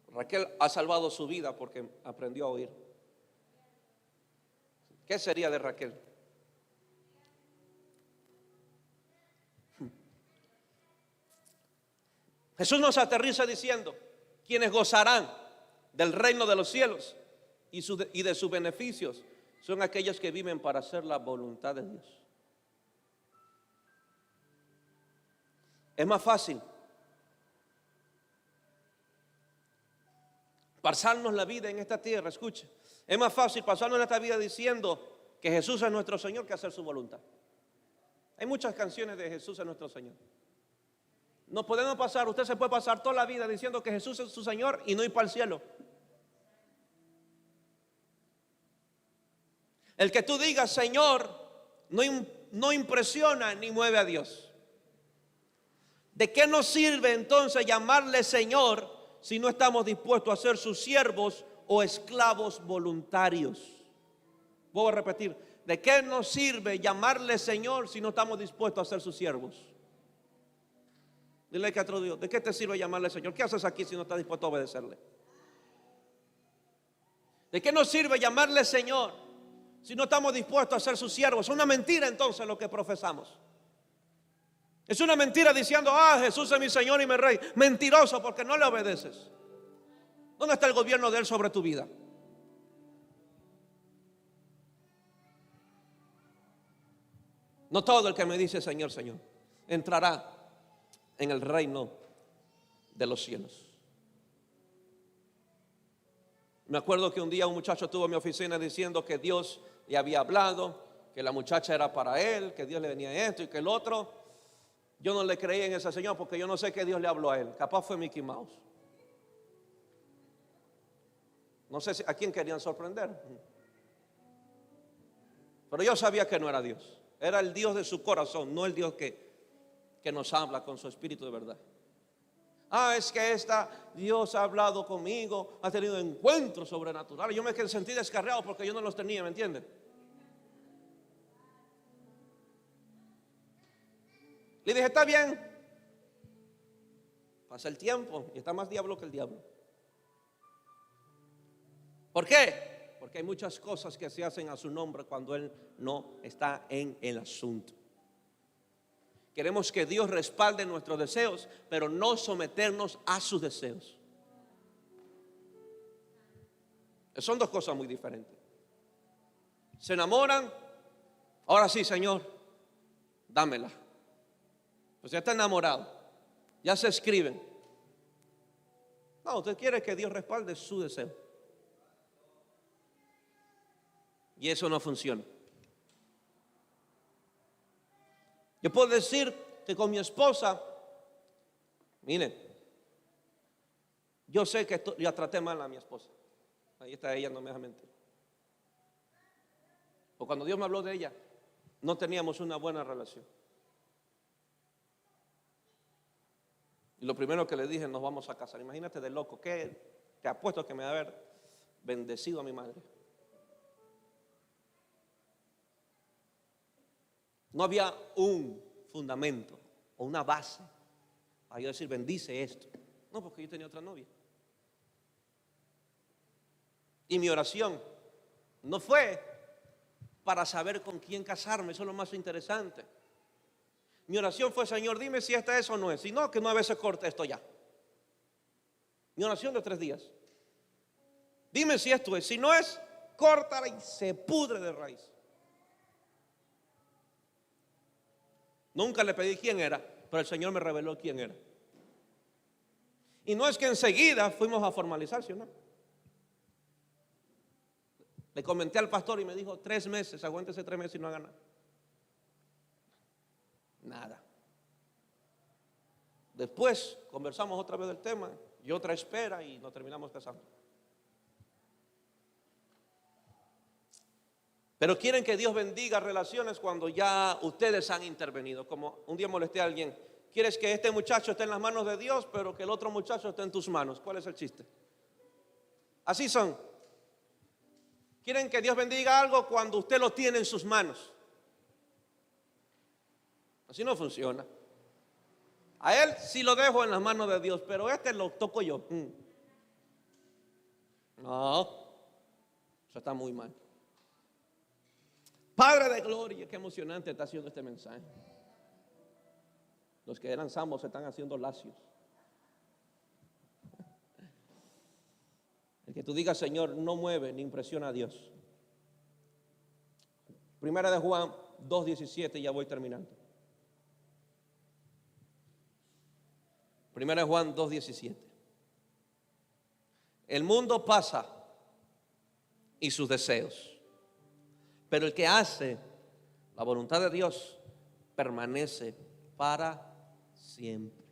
Raquel ha salvado su vida porque aprendió a oír. ¿Qué sería de Raquel? Jesús nos aterriza diciendo, quienes gozarán del reino de los cielos y de sus beneficios son aquellos que viven para hacer la voluntad de Dios. Es más fácil pasarnos la vida en esta tierra, escuche, es más fácil pasarnos en esta vida diciendo que Jesús es nuestro Señor que hacer su voluntad. Hay muchas canciones de Jesús es nuestro Señor. Nos podemos pasar, usted se puede pasar toda la vida diciendo que Jesús es su Señor y no ir para el cielo. El que tú digas Señor no impresiona ni mueve a Dios. ¿De qué nos sirve entonces llamarle Señor si no estamos dispuestos a ser sus siervos o esclavos voluntarios? Voy a repetir, ¿de qué nos sirve llamarle Señor si no estamos dispuestos a ser sus siervos? Dile que a otro Dios, ¿de qué te sirve llamarle Señor? ¿Qué haces aquí si no estás dispuesto a obedecerle? ¿De qué nos sirve llamarle Señor si no estamos dispuestos a ser sus siervos? Es una mentira entonces lo que profesamos. Es una mentira diciendo, Jesús es mi Señor y mi Rey. Mentiroso, porque no le obedeces. ¿Dónde está el gobierno de Él sobre tu vida? No todo el que me dice Señor, Señor entrará en el reino de los cielos. Me acuerdo que un día un muchacho estuvo en mi oficina diciendo que Dios le había hablado, que la muchacha era para él, que Dios le venía esto y que el otro. Yo no le creí en ese señor porque yo no sé qué Dios le habló a él. Capaz fue Mickey Mouse. No sé a quién querían sorprender. Pero yo sabía que no era Dios. Era el Dios de su corazón, no el Dios que nos habla con su espíritu de verdad. Es que Dios ha hablado conmigo, ha tenido encuentros sobrenaturales. Yo me sentí descarriado porque yo no los tenía, ¿me entienden? Le dije, está bien. Pasa el tiempo y está más diablo que el diablo. ¿Por qué? Porque hay muchas cosas que se hacen a su nombre cuando Él no está en el asunto. Queremos que Dios respalde nuestros deseos, pero no someternos a sus deseos. Son dos cosas muy diferentes. Se enamoran Ahora sí, Señor, dámela. Pues ya está enamorado, ya se escriben. No, usted quiere que Dios respalde su deseo. Y eso no funciona. Yo puedo decir que con mi esposa, miren, yo sé que ya traté mal a mi esposa. Ahí está ella, no me deja mentir. O cuando Dios me habló de ella, no teníamos una buena relación. Y lo primero que le dije, nos vamos a casar. Imagínate de loco, que te apuesto que me va a haber bendecido a mi madre. No había un fundamento o una base para yo decir, bendice esto. No, porque yo tenía otra novia. Y mi oración no fue para saber con quién casarme, eso es lo más interesante. Mi oración fue, Señor, dime si esta es o no es. Si no, que 9 veces corte esto ya. Mi oración de 3 días. Dime si esto es. Si no es, córtala y se pudre de raíz. Nunca le pedí quién era, pero el Señor me reveló quién era. Y no es que enseguida fuimos a formalizar, ¿sí o no? Le comenté al pastor y me dijo 3 meses, aguántese 3 meses y no haga nada. Nada. Después conversamos otra vez del tema y otra espera y nos terminamos casando. Pero quieren que Dios bendiga relaciones cuando ya ustedes han intervenido. Como un día molesté a alguien, quieres que este muchacho esté en las manos de Dios, pero que el otro muchacho esté en tus manos. ¿Cuál es el chiste? Así son. Quieren que Dios bendiga algo cuando usted lo tiene en sus manos. Así no funciona. A él sí lo dejo en las manos de Dios, pero este lo toco yo. No, eso está muy mal. Padre de gloria, qué emocionante está haciendo este mensaje. Los que eran zambos se están haciendo lacios. El que tú digas, Señor, no mueve ni impresiona a Dios. Primera de Juan 2:17, ya voy terminando. Primera de Juan 2:17. El mundo pasa y sus deseos, pero el que hace la voluntad de Dios permanece para siempre.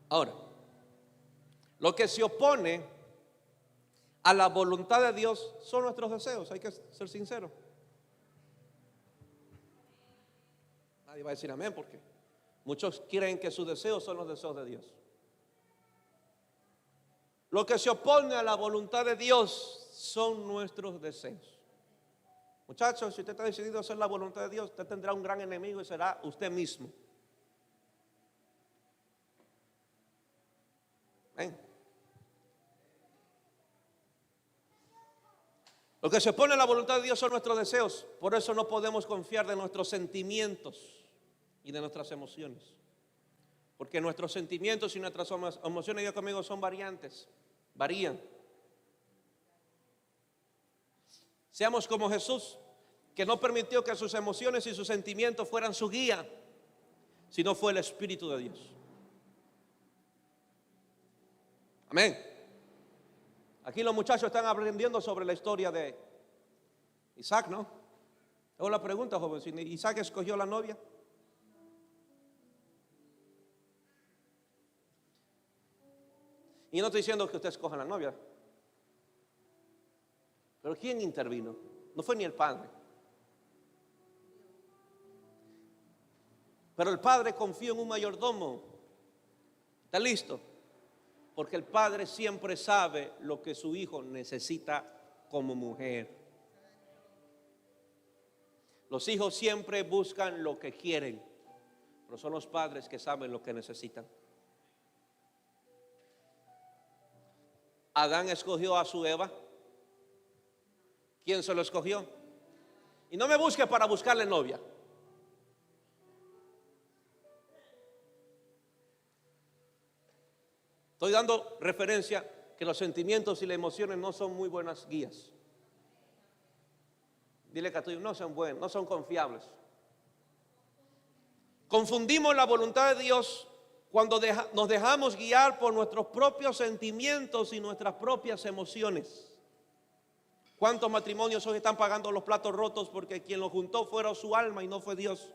Ahora, lo que se opone a la voluntad de Dios son nuestros deseos, hay que ser sinceros. Nadie va a decir amén porque muchos creen que sus deseos son los deseos de Dios. Lo que se opone a la voluntad de Dios son nuestros deseos. Muchachos, si usted está decidido a hacer la voluntad de Dios, usted tendrá un gran enemigo y será usted mismo. ¿Ven? Lo que se opone a la voluntad de Dios son nuestros deseos. Por eso no podemos confiar de nuestros sentimientos y de nuestras emociones. Porque nuestros sentimientos y nuestras emociones, Dios conmigo, son variantes, varían. Seamos como Jesús, que no permitió que sus emociones y sus sentimientos fueran su guía, sino fue el Espíritu de Dios. Amén. Aquí los muchachos están aprendiendo sobre la historia de Isaac, ¿no? Hago la pregunta, joven, si Isaac escogió la novia. Y no estoy diciendo que usted escoja la novia, pero ¿quién intervino? No fue ni el padre. Pero el padre confió en un mayordomo. ¿Está listo? Porque el padre siempre sabe lo que su hijo necesita como mujer. Los hijos siempre buscan lo que quieren, pero son los padres que saben lo que necesitan. Adán escogió a su Eva. ¿Quién se lo escogió? Y no me busque para buscarle novia. Estoy dando referencia que los sentimientos y las emociones no son muy buenas guías. Dile que a tuyo, no son buenos, no son confiables. Confundimos la voluntad de Dios cuando nos dejamos guiar por nuestros propios sentimientos y nuestras propias emociones. ¿Cuántos matrimonios hoy están pagando los platos rotos porque quien los juntó fuera su alma y no fue Dios?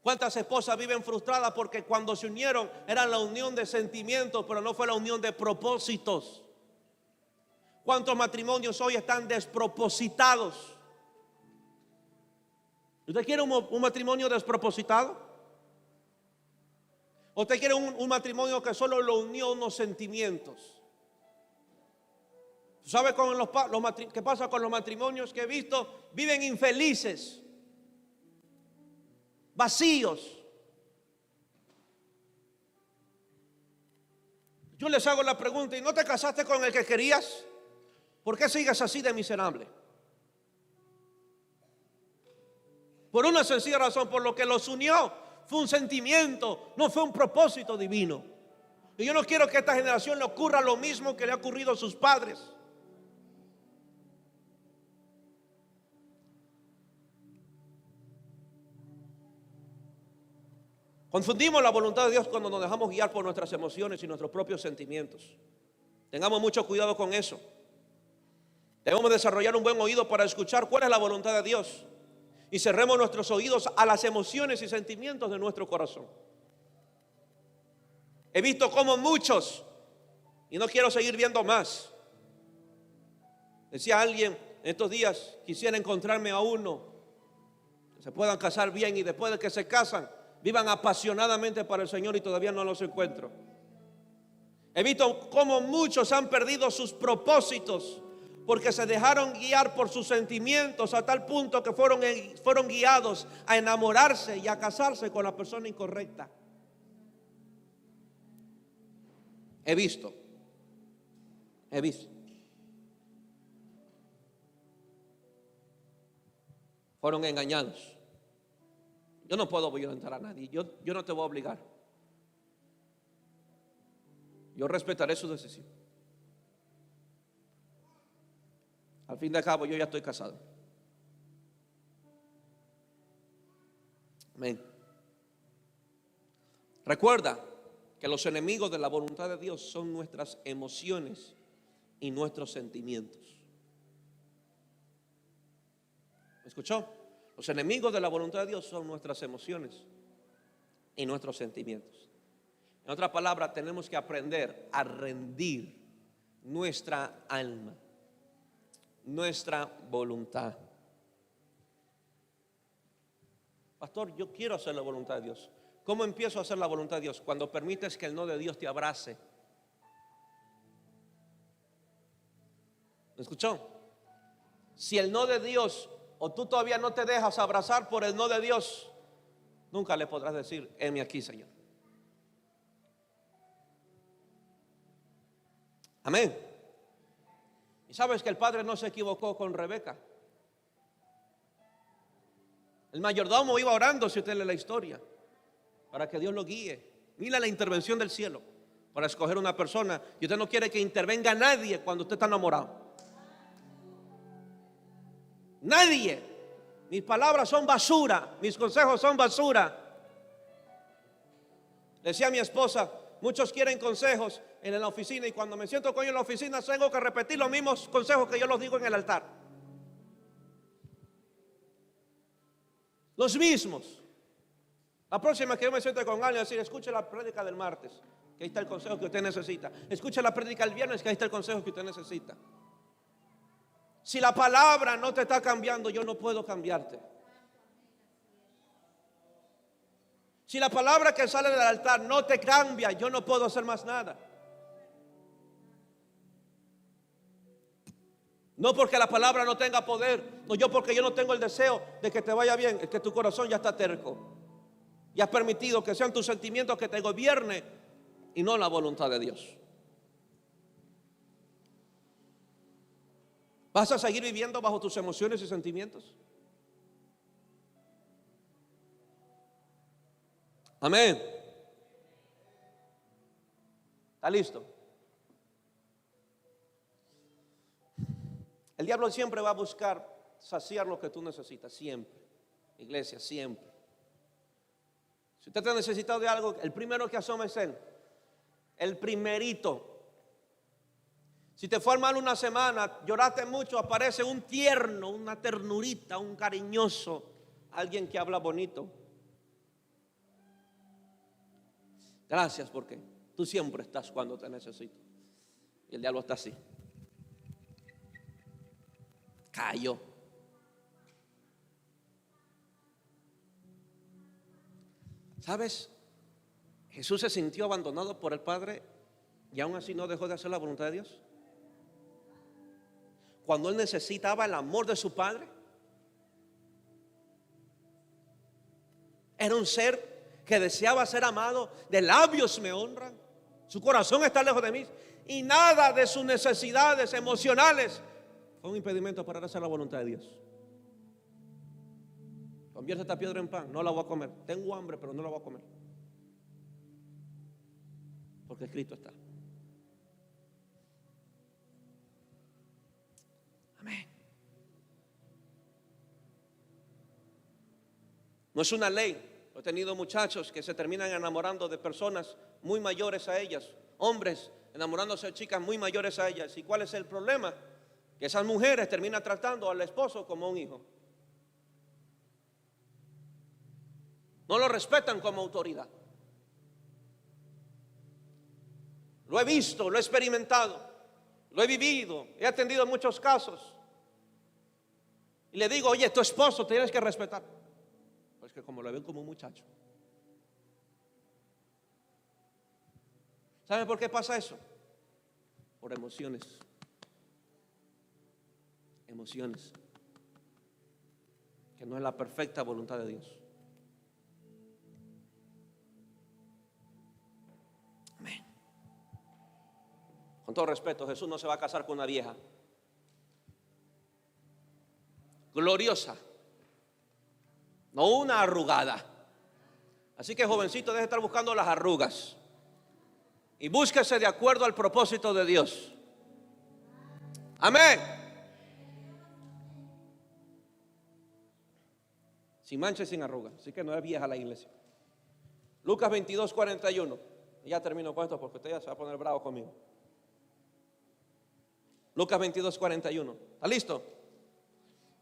¿Cuántas esposas viven frustradas porque cuando se unieron era la unión de sentimientos, pero no fue la unión de propósitos? ¿Cuántos matrimonios hoy están despropositados? ¿Usted quiere un matrimonio despropositado? ¿O usted quiere un matrimonio que solo lo unió unos sentimientos? ¿Sabe qué pasa con los matrimonios que he visto? Viven infelices, vacíos. Yo les hago la pregunta: ¿y no te casaste con el que querías? ¿Por qué sigues así de miserable? Por una sencilla razón: por lo que los unió fue un sentimiento, no fue un propósito divino. Y yo no quiero que a esta generación le ocurra lo mismo que le ha ocurrido a sus padres. Confundimos la voluntad de Dios cuando nos dejamos guiar por nuestras emociones y nuestros propios sentimientos. Tengamos mucho cuidado con eso. Debemos desarrollar un buen oído para escuchar cuál es la voluntad de Dios, y cerremos nuestros oídos a las emociones y sentimientos de nuestro corazón. He visto cómo muchos, y no quiero seguir viendo más. Decía alguien en estos días: quisiera encontrarme a uno que se puedan casar bien y después de que se casan vivan apasionadamente para el Señor, y todavía no los encuentro. He visto cómo muchos han perdido sus propósitos porque se dejaron guiar por sus sentimientos a tal punto que fueron guiados a enamorarse y a casarse con la persona incorrecta. He visto. Fueron engañados. Yo no puedo violentar a nadie. Yo no te voy a obligar. Yo respetaré su decisión. Al fin de cabo, yo ya estoy casado. Amén. Recuerda que los enemigos de la voluntad de Dios son nuestras emociones y nuestros sentimientos. ¿Me escuchó? Los enemigos de la voluntad de Dios son nuestras emociones y nuestros sentimientos. En otras palabras, tenemos que aprender a rendir nuestra alma, nuestra voluntad. Pastor, yo quiero hacer la voluntad de Dios. ¿Cómo empiezo a hacer la voluntad de Dios? Cuando permites que el no de Dios te abrace. ¿Me escuchó? Si el no de Dios, o tú todavía no te dejas abrazar por el no de Dios, nunca le podrás decir: heme aquí, Señor. Amén. Y sabes que el padre no se equivocó con Rebeca. El mayordomo iba orando, si usted lee la historia, para que Dios lo guíe. Mira la intervención del cielo para escoger una persona. Y usted no quiere que intervenga nadie cuando usted está enamorado. Nadie. Mis palabras son basura, mis consejos son basura. Decía mi esposa: muchos quieren consejos en la oficina, y cuando me siento con ellos en la oficina tengo que repetir los mismos consejos que yo los digo en el altar. Los mismos. La próxima que yo me siente con alguien, decir: escuche la prédica del martes, que ahí está el consejo que usted necesita. Escuche la prédica del viernes, que ahí está el consejo que usted necesita. Si la palabra no te está cambiando, yo no puedo cambiarte. Si la palabra que sale del altar no te cambia, yo no puedo hacer más nada. No porque la palabra no tenga poder, no yo porque yo no tengo el deseo de que te vaya bien, es que tu corazón ya está terco y has permitido que sean tus sentimientos que te gobiernen y no la voluntad de Dios. ¿Vas a seguir viviendo bajo tus emociones y sentimientos? Amén. ¿Está listo? El diablo siempre va a buscar saciar lo que tú necesitas, siempre. Iglesia, siempre. Si usted está necesitado de algo, el primero que asoma es Él. El primerito. Si te fue mal una semana, lloraste mucho, aparece un tierno, una ternurita, un cariñoso, alguien que habla bonito. Gracias, porque tú siempre estás cuando te necesito. Y el diablo está así. Cayó. ¿Sabes? Jesús se sintió abandonado por el Padre y aún así no dejó de hacer la voluntad de Dios. Cuando Él necesitaba el amor de su Padre, era un ser que deseaba ser amado. De labios me honran, su corazón está lejos de mí, y nada de sus necesidades emocionales fue un impedimento para hacer la voluntad de Dios. Convierte esta piedra en pan, no la voy a comer. Tengo hambre, pero no la voy a comer, porque escrito está. Amén. No es una ley. He tenido muchachos que se terminan enamorando de personas muy mayores a ellas, hombres enamorándose de chicas muy mayores a ellas. ¿Y cuál es el problema? Que esas mujeres terminan tratando al esposo como un hijo. No lo respetan como autoridad. Lo he visto, lo he experimentado, lo he vivido, he atendido muchos casos. Y le digo, oye, tu esposo tienes que respetar. Pues que como lo ven como un muchacho. ¿Saben por qué pasa eso? Por emociones. Emociones. Que no es la perfecta voluntad de Dios. Amén. Con todo respeto, Jesús no se va a casar con una vieja gloriosa, no una arrugada. Así que, jovencito, deje de estar buscando las arrugas y búsquese de acuerdo al propósito de Dios. Amén. Sin mancha y sin arrugas. Así que no es vieja la iglesia. Lucas 22:41. Y ya termino con esto porque usted ya se va a poner bravo conmigo. Lucas 22:41. ¿Está listo?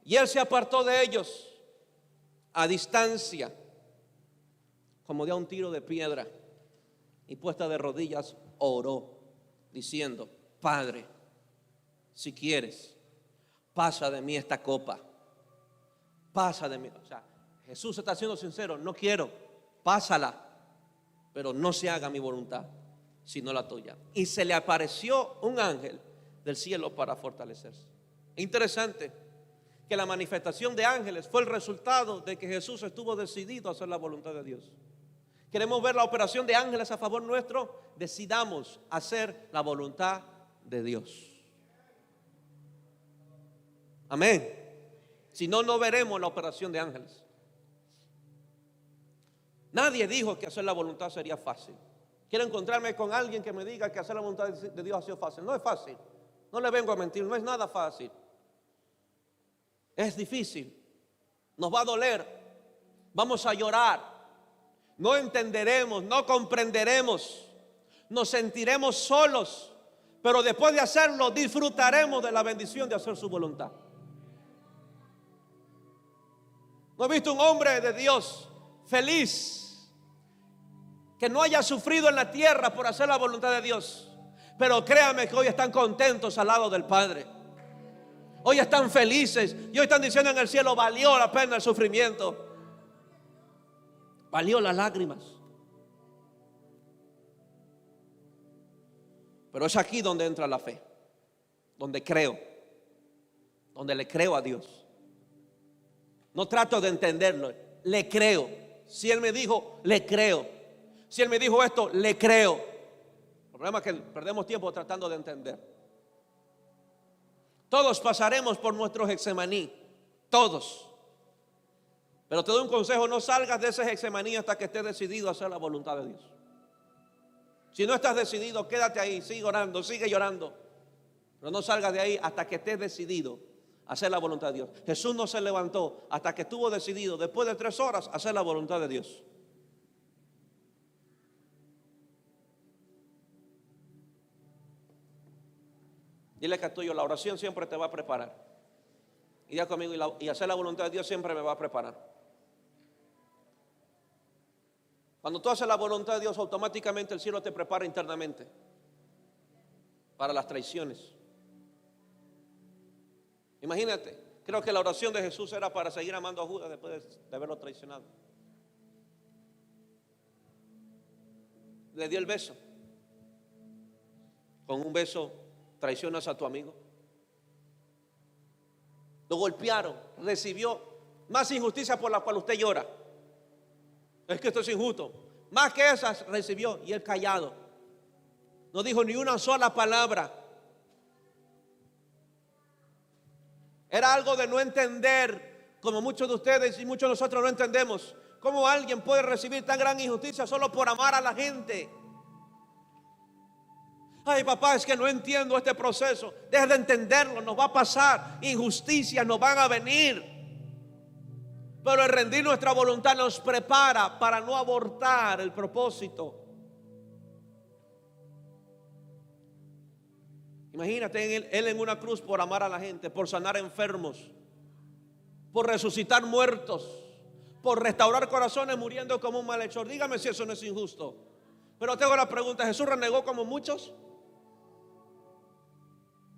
Y él se apartó de ellos a distancia, como de a un tiro de piedra, y puesta de rodillas oró, diciendo: Padre, si quieres, pasa de mí esta copa. Pasa de mí. O sea, Jesús está siendo sincero: no quiero, pásala, pero no se haga mi voluntad, sino la tuya. Y se le apareció un ángel del cielo para fortalecerse. Interesante que la manifestación de ángeles fue el resultado de que Jesús estuvo decidido a hacer la voluntad de Dios. Queremos ver la operación de ángeles a favor nuestro. Decidamos hacer la voluntad de Dios. Amén. Si no, no veremos la operación de ángeles. Nadie dijo que hacer la voluntad sería fácil. Quiero encontrarme con alguien que me diga que hacer la voluntad de Dios ha sido fácil. No es fácil. No le vengo a mentir, no es nada fácil. Es difícil. Nos va a doler. Vamos a llorar. No entenderemos, no comprenderemos. Nos sentiremos solos. Pero después de hacerlo, disfrutaremos de la bendición de hacer su voluntad. No he visto un hombre de Dios feliz que no haya sufrido en la tierra por hacer la voluntad de Dios. Pero créame que hoy están contentos al lado del Padre. Hoy están felices y hoy están diciendo en el cielo: valió la pena el sufrimiento, valió las lágrimas. Pero es aquí donde entra la fe, donde creo, donde le creo a Dios. No trato de entenderlo, le creo. Si Él me dijo, le creo. Si Él me dijo esto, le creo. El problema es que perdemos tiempo tratando de entender. Todos pasaremos por nuestro Getsemaní, todos. Pero te doy un consejo: no salgas de ese Getsemaní hasta que estés decidido a hacer la voluntad de Dios. Si no estás decidido, quédate ahí, sigue orando, sigue llorando. Pero no salgas de ahí hasta que estés decidido hacer la voluntad de Dios. Jesús no se levantó hasta que estuvo decidido, después de 3 horas, hacer la voluntad de Dios. Dile que tuyo, la oración siempre te va a preparar. Y ya conmigo, y hacer la voluntad de Dios siempre me va a preparar. Cuando tú haces la voluntad de Dios, automáticamente el cielo te prepara internamente para las traiciones. Imagínate, creo que la oración de Jesús era para seguir amando a Judas después de haberlo traicionado. Le dio el beso. Con un beso traicionas a tu amigo. Lo golpearon, recibió más injusticia por la cual usted llora. Es que esto es injusto. Más que esas recibió, y él callado. No dijo ni una sola palabra. Era algo de no entender, como muchos de ustedes y muchos de nosotros no entendemos, cómo alguien puede recibir tan gran injusticia solo por amar a la gente. Ay, papá, es que no entiendo este proceso. Deja de entenderlo, nos va a pasar. Injusticias nos van a venir. Pero el rendir nuestra voluntad nos prepara para no abortar el propósito. Imagínate él en una cruz por amar a la gente, por sanar enfermos, por resucitar muertos, por restaurar corazones muriendo como un malhechor. Dígame si eso no es injusto. Pero tengo la pregunta, ¿Jesús renegó como muchos?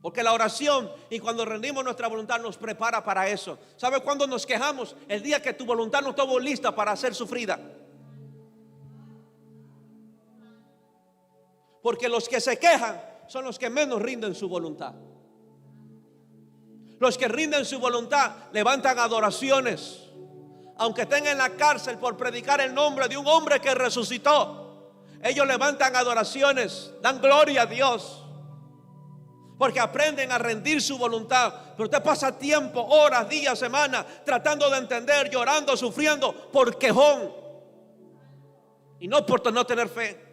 Porque la oración y cuando rendimos nuestra voluntad nos prepara para eso. ¿Sabe cuándo nos quejamos? El día que tu voluntad no estuvo lista para ser sufrida. Porque los que se quejan son los que menos rinden su voluntad. Los que rinden su voluntad levantan adoraciones, aunque estén en la cárcel por predicar el nombre de un hombre que resucitó. Ellos levantan adoraciones, dan gloria a Dios, porque aprenden a rendir su voluntad. Pero usted pasa tiempo, horas, días, semanas tratando de entender, llorando, sufriendo por quejón y no por no tener fe.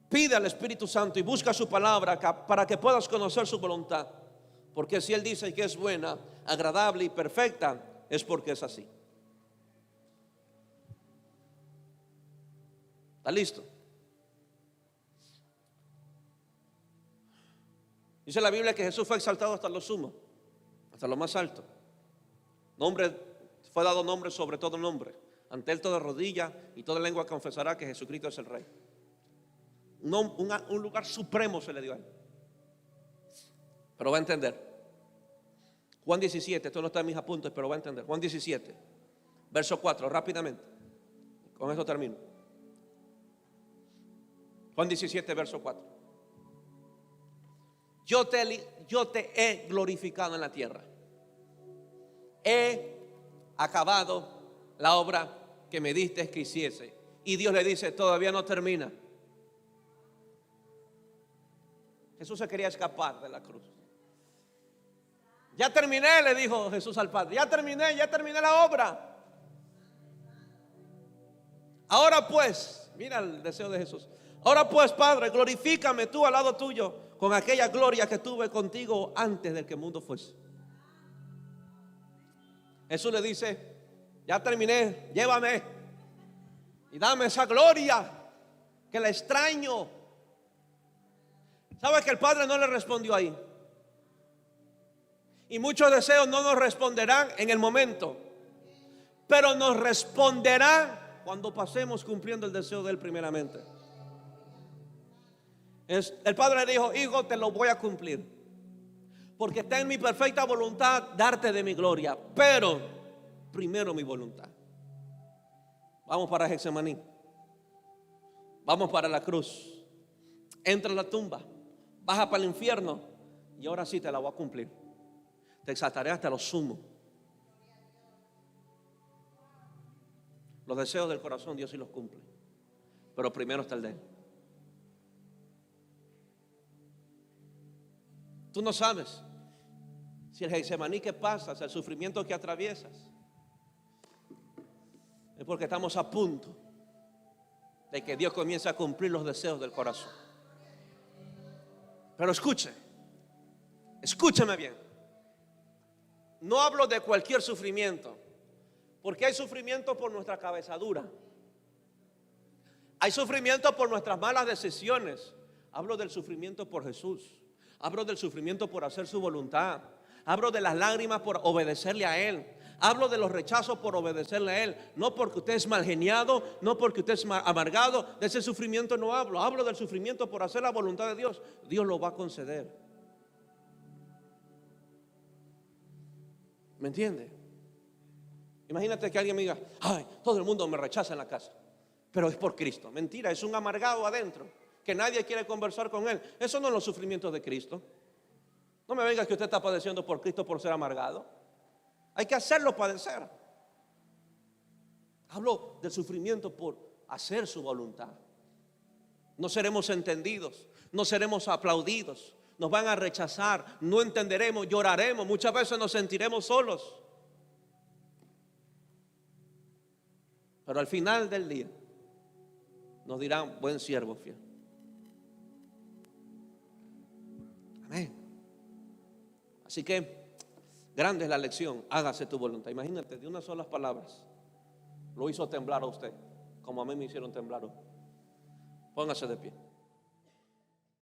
Pide al Espíritu Santo y busca su palabra para que puedas conocer su voluntad. Porque si Él dice que es buena, agradable y perfecta, es porque es así. ¿Está listo? Dice la Biblia que Jesús fue exaltado hasta lo sumo, hasta lo más alto. Fue dado nombre sobre todo nombre. Ante Él toda rodilla y toda lengua confesará que Jesucristo es el Rey. Un lugar supremo se le dio a Él. Pero va a entender. Juan 17, esto no está en mis apuntes, pero va a entender. Juan 17, verso 4, rápidamente. Con eso termino. Juan 17, verso 4. Yo te he glorificado en la tierra. He acabado la obra que me diste que hiciese. Y Dios le dice, todavía no termina. Jesús se quería escapar de la cruz. Ya terminé, le dijo Jesús al Padre. Ya terminé la obra. Ahora pues, mira el deseo de Jesús. Ahora pues, Padre, glorifícame tú al lado tuyo con aquella gloria que tuve contigo antes del que el mundo fuese. Jesús le dice, ya terminé, llévame y dame esa gloria que la extraño. ¿Sabe que el Padre no le respondió ahí? Y muchos deseos no nos responderán en el momento, pero nos responderán cuando pasemos cumpliendo el deseo de Él primeramente. El Padre le dijo, hijo, te lo voy a cumplir, porque está en mi perfecta voluntad darte de mi gloria, pero primero mi voluntad. Vamos para Getsemaní, vamos para la cruz, entra en la tumba, baja para el infierno, y ahora sí te la voy a cumplir. Te exaltaré hasta lo sumo. Los deseos del corazón Dios sí los cumple, pero primero está el de Él. Tú no sabes si el Getsemaní que pasas, el sufrimiento que atraviesas, es porque estamos a punto de que Dios comience a cumplir los deseos del corazón. Pero escúcheme bien. No hablo de cualquier sufrimiento, porque hay sufrimiento por nuestra cabezadura, hay sufrimiento por nuestras malas decisiones. Hablo del sufrimiento por Jesús. Hablo del sufrimiento por hacer su voluntad. Hablo de las lágrimas por obedecerle a Él. Hablo de los rechazos por obedecerle a Él. No porque usted es mal geniado, no porque usted es amargado. De ese sufrimiento no hablo. Hablo del sufrimiento por hacer la voluntad de Dios. Dios lo va a conceder. ¿Me entiende? Imagínate que alguien me diga: ay, todo el mundo me rechaza en la casa, pero es por Cristo. Mentira, es un amargado adentro que nadie quiere conversar con él. Eso no es los sufrimientos de Cristo. No me venga que usted está padeciendo por Cristo por ser amargado. Hay que hacerlo padecer. Hablo del sufrimiento por hacer su voluntad. No seremos entendidos, no seremos aplaudidos, nos van a rechazar, no entenderemos, lloraremos, muchas veces nos sentiremos solos. Pero al final del día nos dirán: buen siervo fiel. Amén. Así que grande es la lección. Hágase tu voluntad. Imagínate, de unas solas palabras lo hizo temblar a usted, como a mí me hicieron temblar hoy. Póngase de pie.